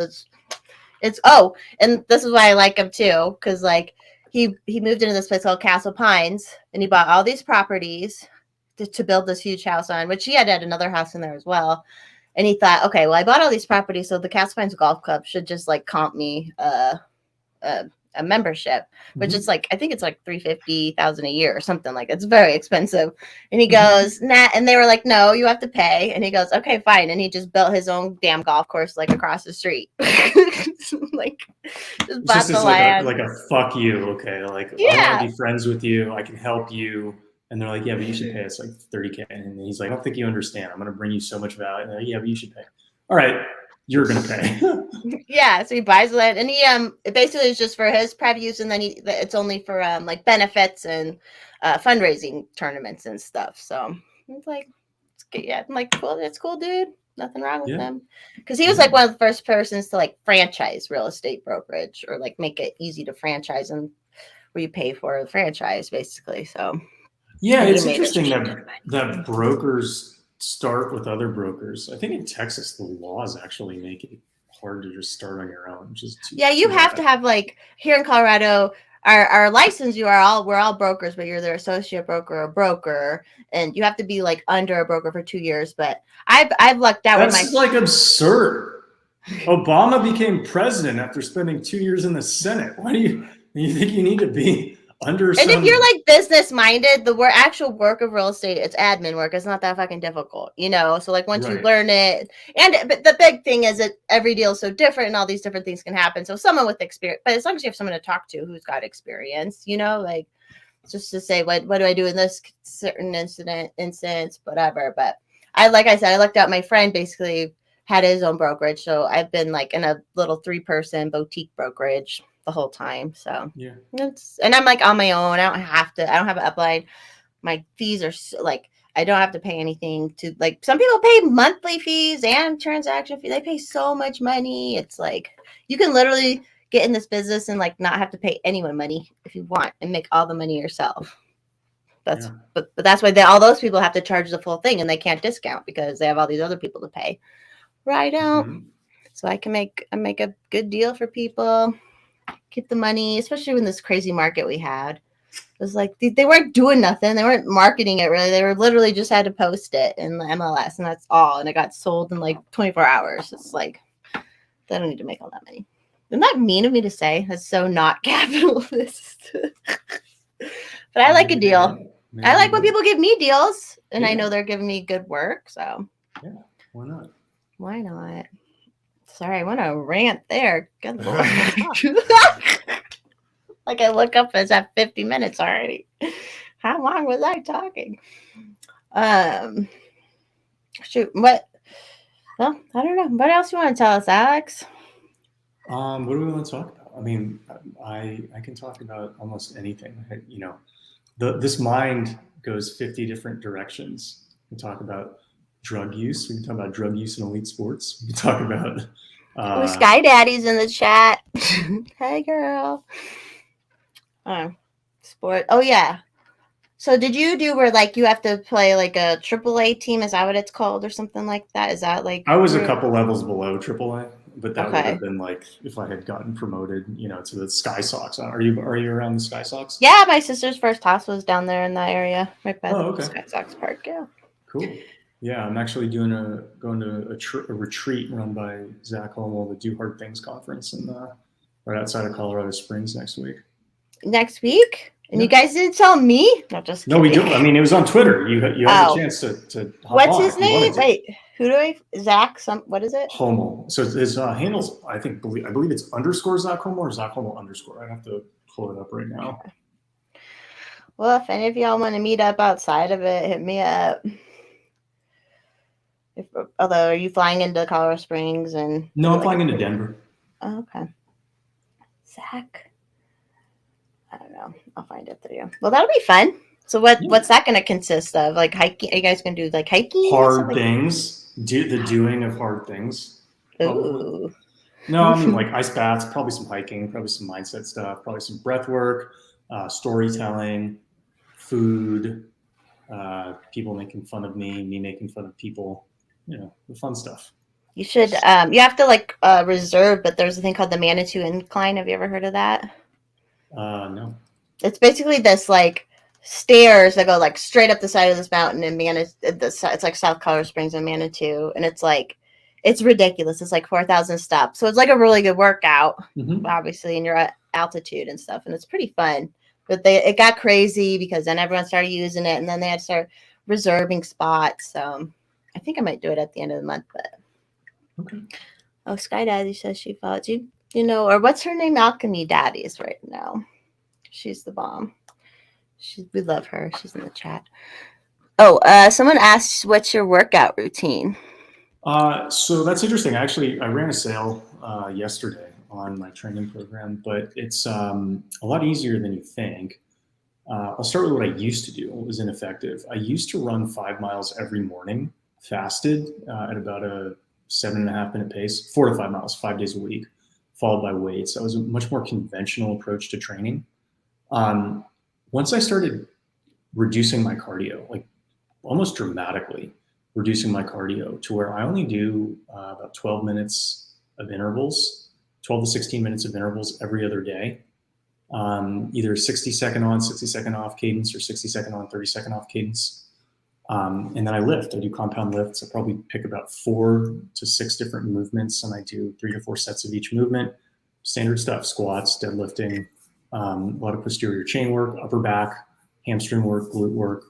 And this is why I like him too, because like he moved into this place called Castle Pines, and he bought all these properties to build this huge house on, which he had another house in there as well. And he thought, okay, well, I bought all these properties, so the Castle Pines Golf Club should just like comp me a membership, which is like I think it's like $350,000 a year or something. Like it's very expensive. And he goes, nah, and they were like, no, you have to pay. And he goes, okay, fine. And he just built his own damn golf course like across the street. Like just bought the land. Like a fuck you, okay? Like I want to be friends with you. I can help you. And they're like, yeah, but you should pay us like $30K. And he's like, I don't think you understand. I'm gonna bring you so much value. And they're like, yeah, but you should pay. All right. You're gonna pay. Yeah, so he buys land, and he it basically is just for his private use, and then it's only for like benefits and fundraising tournaments and stuff. So it's like, I'm like, cool, that's cool, dude. Nothing wrong with him, because he was like one of the first persons to like franchise real estate brokerage or like make it easy to franchise and where you pay for the franchise basically. So yeah, it's interesting that brokers start with other brokers. I think in Texas, the laws actually make it hard to just start on your own. Which is you have to have like here in Colorado, our license. We're all brokers, but you're their associate broker or broker, and you have to be like under a broker for 2 years. But I've lucked out with my. That's like absurd. Obama became president after spending 2 years in the Senate. Why do you think you need to be under? And if you're like business minded, the actual work of real estate, it's admin work. It's not that fucking difficult, So like once you learn it, but the big thing is that every deal is so different, and all these different things can happen. So someone with experience, but as long as you have someone to talk to who's got experience, like just to say what do I do in this certain instance, whatever. But like I said, I looked out. My friend basically had his own brokerage, so I've been like in a little 3-person boutique brokerage the whole time. So yeah, and I'm like on my own. I don't have an upline. My fees are like I don't have to pay anything to like some people pay monthly fees and transaction fee. They pay so much money. It's like you can literally get in this business and like not have to pay anyone money if you want and make all the money yourself. But that's why all those people have to charge the full thing and they can't discount because they have all these other people to pay. Right out. So I make a good deal for people. Keep the money, especially in this crazy market we had. It was like they weren't doing nothing. They weren't marketing it really. They were literally just had to post it in the MLS, and that's all. And it got sold in like 24 hours. It's like they don't need to make all that money. Isn't that mean of me to say? That's so not capitalist. But I like a deal. I like when people give me deals. and I know they're giving me good work, so yeah, why not? Why not? Sorry, I went on a rant there. Good Lord. Like I look up, it's at 50 minutes already. How long was I talking? Shoot, what? Well, I don't know. What else you want to tell us, Alex? What do we want to talk about? I mean, I can talk about almost anything. You know, this mind goes 50 different directions. We can talk about drug use. We can talk about drug use in elite sports. We can talk about Sky Daddy's in the chat. Hey, girl. Sport. Oh yeah. So did you do where like you have to play like a AAA team? Is that what it's called or something like that? Is that like I was a couple levels below AAA, but that would Okay. have been like if I had gotten promoted, you know, to the Sky Sox. Are you around the Sky Sox? Yeah, my sister's first house was down there in that area, right by Oh, the okay. Sky Sox Park. Yeah. Cool. Yeah, I'm actually going to a retreat run by Zach Holmel, the Do Hard Things conference, in right outside of Colorado Springs next week. Next week? And Yeah. you guys didn't tell me? No, just No, we kidding. do. I mean, it was on Twitter. You had Oh. a chance to hop What's on his if you wanted name? to. Wait, who do I? Zach? What is it? Holmel. So his handles, I believe it's _ Zach Holmel or Zach Holmel _. I have to pull it up right now. Well, if any of y'all want to meet up outside of it, hit me up. Although, are you flying into Colorado Springs and? No, I'm flying into Denver. Oh, okay. Zach. I don't know. I'll find it through you. Well, that'll be fun. So what's that going to consist of? Like hiking? Are you guys going to do like hiking? Hard things. The doing of hard things. Ooh. No, I mean like ice baths, probably some hiking, probably some mindset stuff, probably some breath work, storytelling, food, people making fun of me making fun of people, you know, the fun stuff. You should, you have to like reserve, but there's a thing called the Manitou Incline. Have you ever heard of that? No. It's basically this like stairs that go like straight up the side of this mountain in it's like South Colorado Springs and Manitou. And it's like, it's ridiculous. It's like 4,000 steps. So it's like a really good workout, obviously, and you're at altitude and stuff. And it's pretty fun. But it got crazy because then everyone started using it. And then they had to start reserving spots. So I think I might do it at the end of the month. But Okay. Oh, Sky Daddy says she followed you. You know, or what's her name? Alchemy Daddies right now. She's the bomb. We love her. She's in the chat. Oh, someone asked, what's your workout routine? So that's interesting. Actually, I ran a sale yesterday on my training program, but it's a lot easier than you think. I'll start with what I used to do. It was ineffective. I used to run 5 miles every morning, fasted at about a 7.5 minute pace, 4 to 5 miles, 5 days a week, followed by weights. That was a much more conventional approach to training. Once I started reducing my cardio, like almost dramatically reducing my cardio to where I only do about 12 minutes of intervals, 12 to 16 minutes of intervals every other day, either 60-second on, 60-second off cadence or 60-second on, 30-second off cadence. And then I lift. I do compound lifts. I probably pick about 4 to 6 different movements, and I do 3 to 4 sets of each movement. Standard stuff: squats, deadlifting, a lot of posterior chain work, upper back, hamstring work, glute work.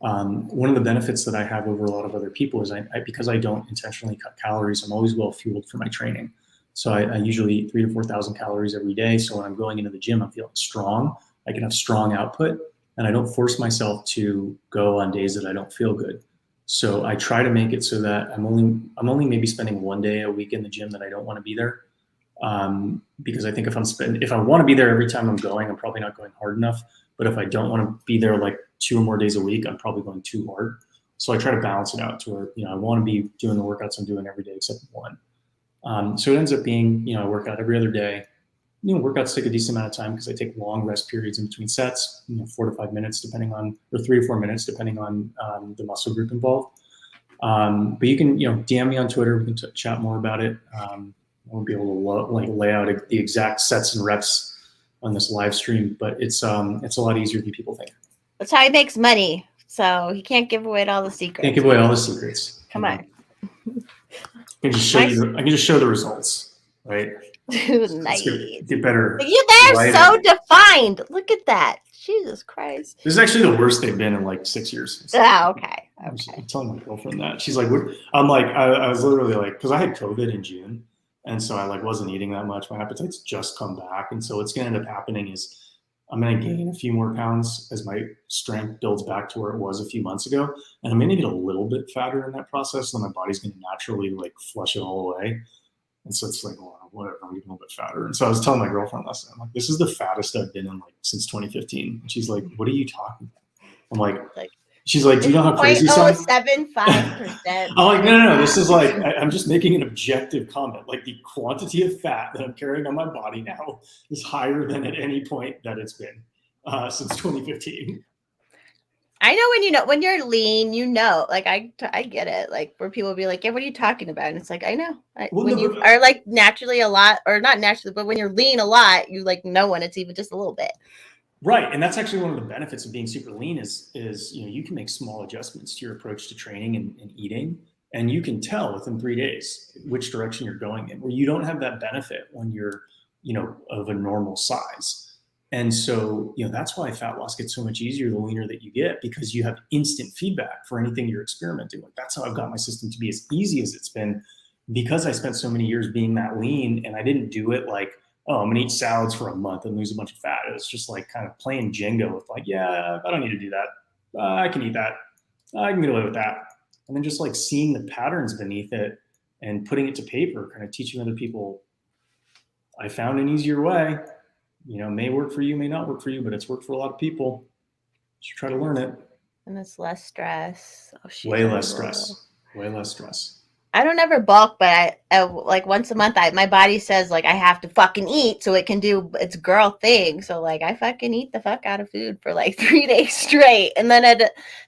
One of the benefits that I have over a lot of other people is because I don't intentionally cut calories, I'm always well fueled for my training. So I usually eat 3,000 to 4,000 calories every day. So when I'm going into the gym, I'm feeling strong. I can have strong output, and I don't force myself to go on days that I don't feel good. So I try to make it so that I'm only maybe spending 1 day a week in the gym that I don't want to be there. Because I think if I want to be there every time I'm going, I'm probably not going hard enough. But if I don't want to be there like 2 or more days a week, I'm probably going too hard. So I try to balance it out to where, I want to be doing the workouts I'm doing every day except one. So it ends up being, I work out every other day. Workouts take a decent amount of time because I take long rest periods in between sets, 4 to 5 minutes, or 3 to 4 minutes, depending on the muscle group involved. But you can, DM me on Twitter. We can chat more about it. I won't be able to lay out the exact sets and reps on this live stream, but it's a lot easier than people think. That's how he makes money. So he can't give away all the secrets. Can't give away all the secrets. Come on. I can just show you the results, right? Nice. Get better. They're so defined. Look at that. Jesus Christ. This is actually the worst they've been in like 6 years. Oh, okay. I'm telling my girlfriend that. She's like, what? I'm like, I was literally like, because I had COVID in June. And so I like wasn't eating that much. My appetite's just come back. And so what's going to end up happening is I'm going to gain a few more pounds as my strength builds back to where it was a few months ago. And I'm going to get a little bit fatter in that process. And my body's going to naturally like flush it all away. And so it's like, well, whatever, I'm getting a little bit fatter. And so I was telling my girlfriend last night, I'm like, this is the fattest I've been in like since 2015. And she's like, what are you talking about? I'm like she's like, do you know how crazy sounds? 0.075%. I'm like, no. This is like, I'm just making an objective comment. Like the quantity of fat that I'm carrying on my body now is higher than at any point that it's been since 2015. I know when you're lean, like I get it. Like where people will be like, yeah, what are you talking about? And it's like, I know. When you are like naturally a lot, or not naturally, but when you're lean a lot, you like know when it's even just a little bit. Right. And that's actually one of the benefits of being super lean is you can make small adjustments to your approach to training and eating. And you can tell within 3 days which direction you're going in, where you don't have that benefit when you're, of a normal size. And so, that's why fat loss gets so much easier the leaner that you get, because you have instant feedback for anything you're experimenting with. That's how I've got my system to be as easy as it's been, because I spent so many years being that lean, and I didn't do it like, oh, I'm gonna eat salads for a month and lose a bunch of fat. It was just like kind of playing Jenga with like, yeah, I don't need to do that. I can eat that. I can get away with that. And then just like seeing the patterns beneath it and putting it to paper, kind of teaching other people, I found an easier way. May work for you, may not work for you, but it's worked for a lot of people. You should try to learn it. And it's less stress. Way less stress. Way less stress. I don't ever bulk, but I like once a month, my body says like I have to fucking eat so it can do its girl thing. So like I fucking eat the fuck out of food for like 3 days straight, and then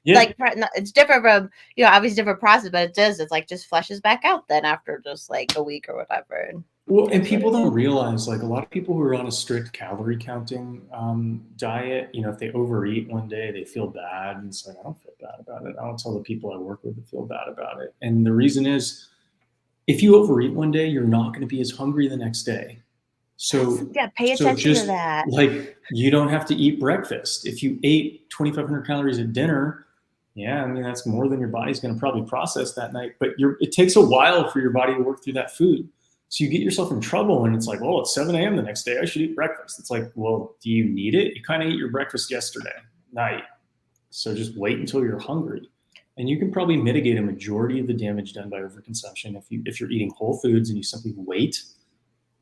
like it's different from obviously different process, but it's like just flushes back out then after just like a week or whatever. Well, and people don't realize, like a lot of people who are on a strict calorie counting diet, if they overeat one day, they feel bad. And it's like, I don't feel bad about it. I don't tell the people I work with to feel bad about it. And the reason is, if you overeat one day, you're not going to be as hungry the next day. So pay attention to that. Like you don't have to eat breakfast. If you ate 2,500 calories at dinner, that's more than your body's going to probably process that night. But it takes a while for your body to work through that food. So you get yourself in trouble when it's like, well, it's 7 a.m. the next day, I should eat breakfast. It's like, well, do you need it? You kind of ate your breakfast yesterday night. So just wait until you're hungry. And you can probably mitigate a majority of the damage done by overconsumption if you're eating whole foods and you simply wait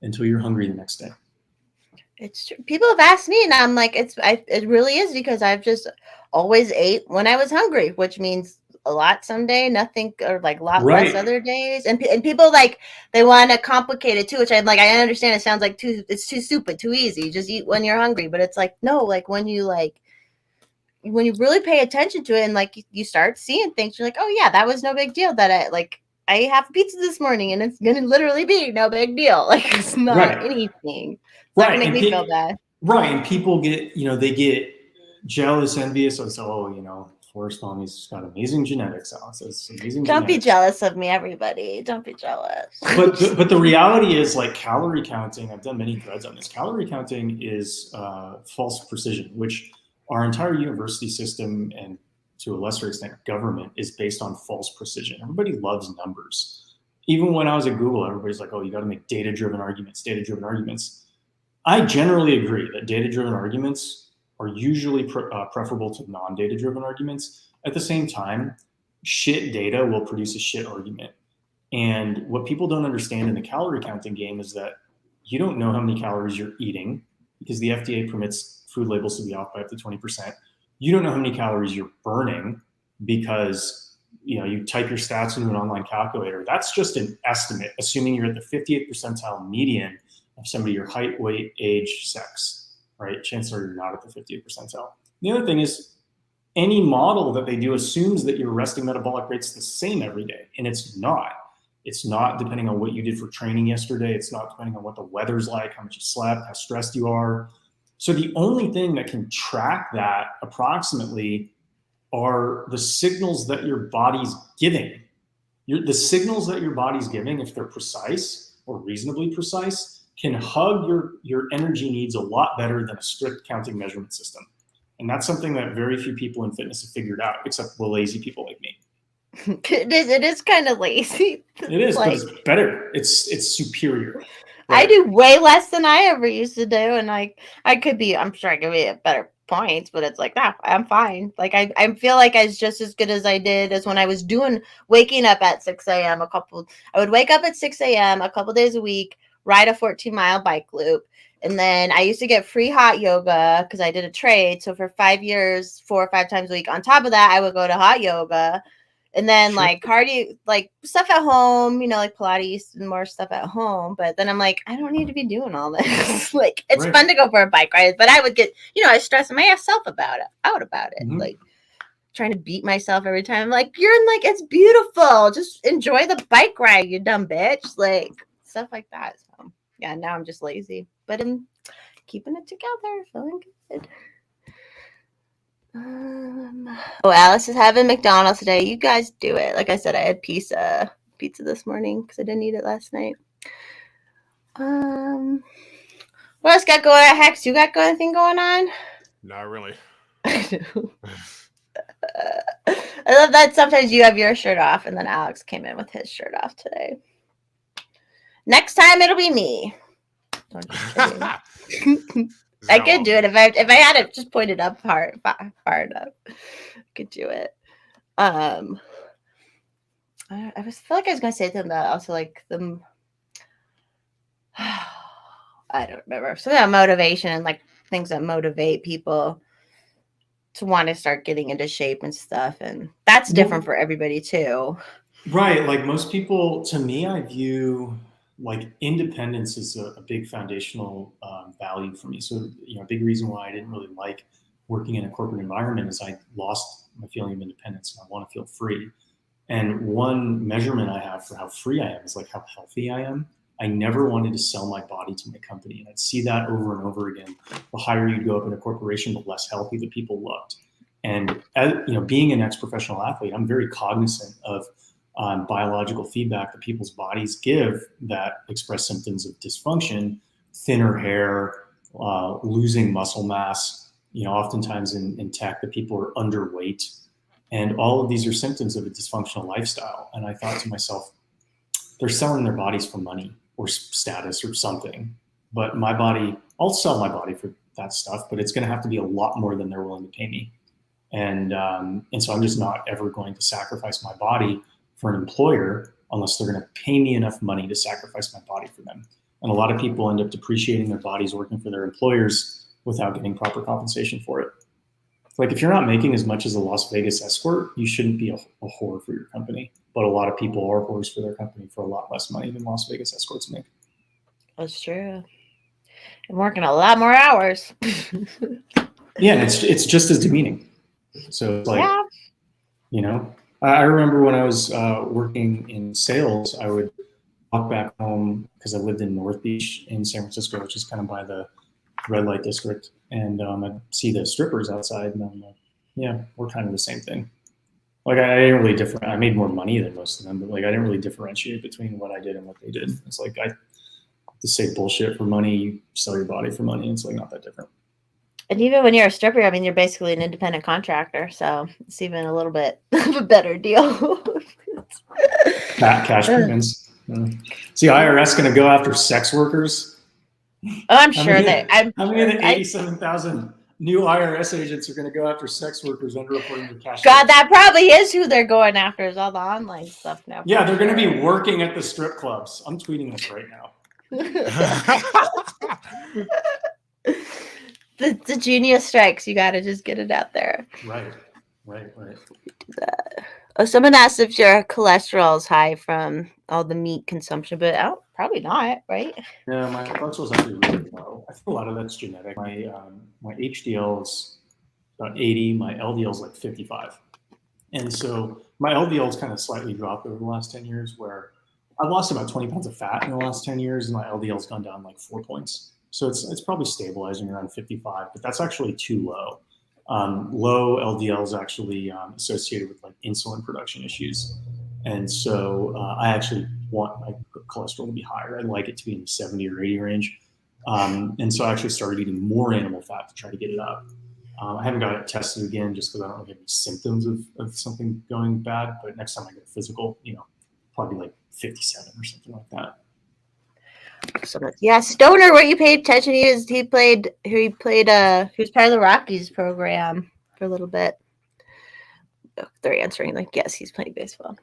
until you're hungry the next day. It's true. People have asked me, and I'm like, it really is, because I've just always ate when I was hungry, which means a lot someday, nothing, or like a lot less other days. And people like, they want to complicate it too, which I'm like, I understand it sounds like it's too stupid, too easy. Just eat when you're hungry. But it's like, no, like when you really pay attention to it and like you start seeing things, you're like, oh yeah, that was no big deal that I have pizza this morning and it's going to literally be no big deal. Like it's not anything. It's not going to make me feel bad. Right. And people get, they get jealous, envious. So, Forrest Mommy's got amazing genetics. Don't be jealous of me, everybody. Don't be jealous. But the reality is, like, calorie counting, I've done many threads on this. Calorie counting is false precision, which our entire university system and to a lesser extent government is based on false precision. Everybody loves numbers. Even when I was at Google, everybody's like, oh, you got to make data-driven arguments. I generally agree that data-driven arguments are usually preferable to non-data-driven arguments. At the same time, shit data will produce a shit argument. And what people don't understand in the calorie counting game is that you don't know how many calories you're eating, because the FDA permits food labels to be off by up to 20%. You don't know how many calories you're burning because you type your stats into an online calculator. That's just an estimate, assuming you're at the 58th percentile median of somebody your height, weight, age, sex. Right? Chances are you're not at the 50th percentile. The other thing is, any model that they do assumes that your resting metabolic rate's the same every day, and it's not. It's not depending on what you did for training yesterday. It's not depending on what the weather's like, how much you slept, how stressed you are. So the only thing that can track that approximately are the signals that your body's giving. The signals that your body's giving, if they're precise or reasonably precise, can hug your energy needs a lot better than a strict counting measurement system. And that's something that very few people in fitness have figured out, except the lazy people like me. It is kind of lazy. It is, but it's better. It's superior. Right? I do way less than I ever used to do, and I'm sure I could be at better points, but it's like, nah, I'm fine. Like I feel like I was just as good as I did as when I was waking up at 6 a.m. I would wake up at 6 a.m. a couple days a week, ride a 14-mile bike loop. And then I used to get free hot yoga because I did a trade. So for 5 years, 4 or 5 times a week. On top of that, I would go to hot yoga. And then like cardio, like stuff at home, like Pilates and more stuff at home. But then I'm like, I don't need to be doing all this. Like, it's fun to go for a bike ride, but I would get, I stress myself about it. Mm-hmm. Like trying to beat myself every time. I'm like, it's beautiful. Just enjoy the bike ride, you dumb bitch. Like stuff like that. So yeah, now I'm just lazy, but I'm keeping it together, feeling good. Alice is having McDonald's today. You guys do it. Like I said, I had pizza this morning because I didn't eat it last night. What else got going on, Hex? You got anything going on? Not really. I love that sometimes you have your shirt off and then Alex came in with his shirt off today. Next time it'll be me. I could do it if I had it just pointed up far enough. I could do it. I feel like I was gonna say something about also like the I don't remember. Something about motivation and like things that motivate people to want to start getting into shape and stuff, and that's different for everybody too. Right, like most people, to me, I view like independence is a big foundational value for me. So, a big reason why I didn't really like working in a corporate environment is I lost my feeling of independence and I want to feel free. And one measurement I have for how free I am is like how healthy I am. I never wanted to sell my body to my company. And I'd see that over and over again. The higher you'd go up in a corporation, the less healthy the people looked. And being an ex-professional athlete, I'm very cognizant of biological feedback that people's bodies give that express symptoms of dysfunction, thinner hair, losing muscle mass. Oftentimes in tech, the people are underweight, and all of these are symptoms of a dysfunctional lifestyle. And I thought to myself, they're selling their bodies for money or status or something. But my body, I'll sell my body for that stuff, but it's going to have to be a lot more than they're willing to pay me. And so I'm just not ever going to sacrifice my body for an employer unless they're going to pay me enough money to sacrifice my body for them. And a lot of people end up depreciating their bodies working for their employers without getting proper compensation for it. Like if you're not making as much as a Las Vegas escort, you shouldn't be a whore for your company. But a lot of people are whores for their company for a lot less money than Las Vegas escorts make. That's true. I'm working a lot more hours. Yeah, and it's just as demeaning. So it's like, I remember when I was working in sales, I would walk back home because I lived in North Beach in San Francisco, which is kind of by the red light district. And I'd see the strippers outside and I'm like, yeah, we're kind of the same thing. Like I didn't really I made more money than most of them, but like I didn't really differentiate between what I did and what they did. It's like I just say bullshit for money, you sell your body for money. It's like not that different. And even when you're a stripper, I mean, you're basically an independent contractor, so it's even a little bit of a better deal. Cash payments. Is the IRS going to go after sex workers? Oh, I'm sure how many of the 87,000 new IRS agents are going to go after sex workers underreporting their cash? God, that probably is who they're going after, is all the online stuff now. Yeah, they're going to be working at the strip clubs. I'm tweeting this right now. The genius strikes. You got to just get it out there. Right. Someone asked if your cholesterol is high from all the meat consumption, but probably not, right? Yeah, my cholesterol is actually really low. I think a lot of that's genetic. My HDL is about 80. My LDL is like 55. And so my LDL has kind of slightly dropped over the last 10 years, where I've lost about 20 pounds of fat in the last 10 years, and my LDL has gone down like 4 points. So it's probably stabilizing around 55, but that's actually too low. Low LDL is actually associated with like insulin production issues. And so I actually want my cholesterol to be higher. I'd like it to be in the 70 or 80 range. And so I actually started eating more animal fat to try to get it up. I haven't got it tested again just because I don't really have any symptoms of something going bad. But next time I get a physical, probably like 57 or something like that. So yeah, Stoner, what you paid attention to is he was part of the Rockies program for a little bit. They're answering like, yes, he's playing baseball.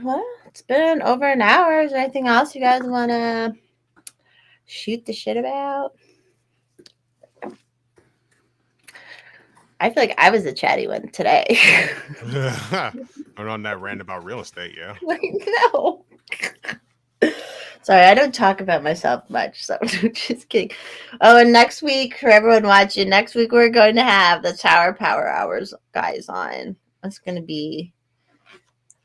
Well, it's been over an hour. Is there anything else you guys want to shoot the shit about? I feel like I was the chatty one today. I'm on that rant about real estate, yeah. No. Sorry, I don't talk about myself much, so just kidding. Oh, and next week, for everyone watching, next week we're going to have the Tower Power Hours guys on. It's going to be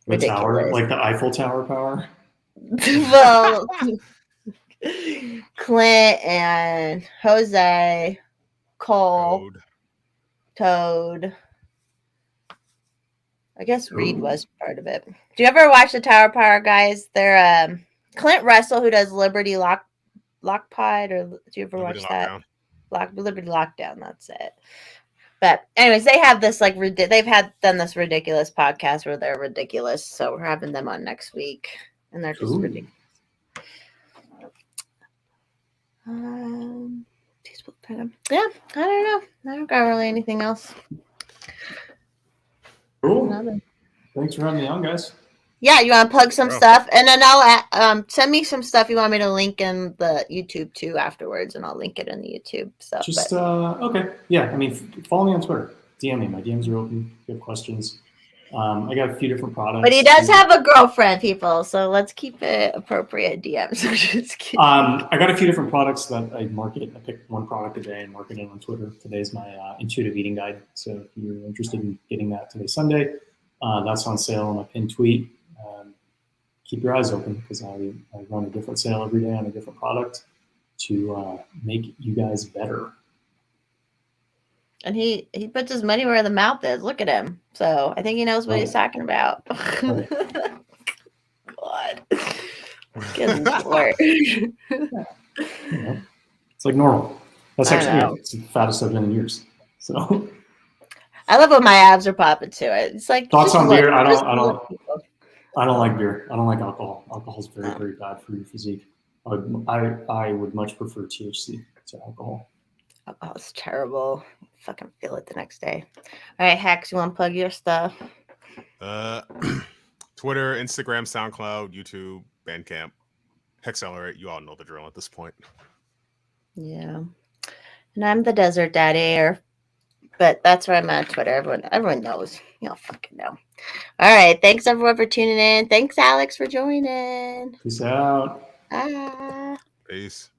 the ridiculous. Tower, like the Eiffel Tower power? Well, Clint and Jose, Cole, Toad. I guess Reed was part of it. Do you ever watch the Tower Power guys? They're Clint Russell, who does Liberty Lockpod, or do you ever watch that? Liberty Lockdown, that's it. But anyways, they have this like they've done this ridiculous podcast where they're ridiculous. So we're having them on next week, and they're just ridiculous. Yeah, I don't know. I don't got really anything else. Cool. Nothing. Thanks for having me on, guys. Yeah, you want to plug some stuff, and then I'll send me some stuff you want me to link in the YouTube too afterwards, and I'll link it in the YouTube. So okay, yeah. I mean, follow me on Twitter. DM me. My DMs are open. If you have questions. I got a few different products. But he does have a girlfriend, people. So let's keep it appropriate DMs. Just kidding. I got a few different products that I market. I pick one product a day and market it on Twitter. Today's my intuitive eating guide. So if you're interested in getting that today, Sunday, that's on sale on my pinned tweet. Keep your eyes open because I run a different sale every day on a different product to make you guys better. And he puts his money where the mouth is. Look at him. So I think he knows what he's talking about. God. Good Lord. It's like normal. That's actually it's the fattest I've been in years. So I love when my abs are popping too. It's like thoughts on beer. I don't like beer. I don't like alcohol. Alcohol is very, very bad for your physique. I would much prefer THC to alcohol. Oh, it's terrible. Fucking feel it the next day. All right, Hex, you want to plug your stuff? Twitter, Instagram, SoundCloud, YouTube, Bandcamp, Hexcelerate. You all know the drill at this point. Yeah. And I'm the Desert Daddy, but that's where I'm on Twitter. Everyone knows. Y'all fucking know. All right. Thanks, everyone, for tuning in. Thanks, Alex, for joining. Peace out. Bye. Peace.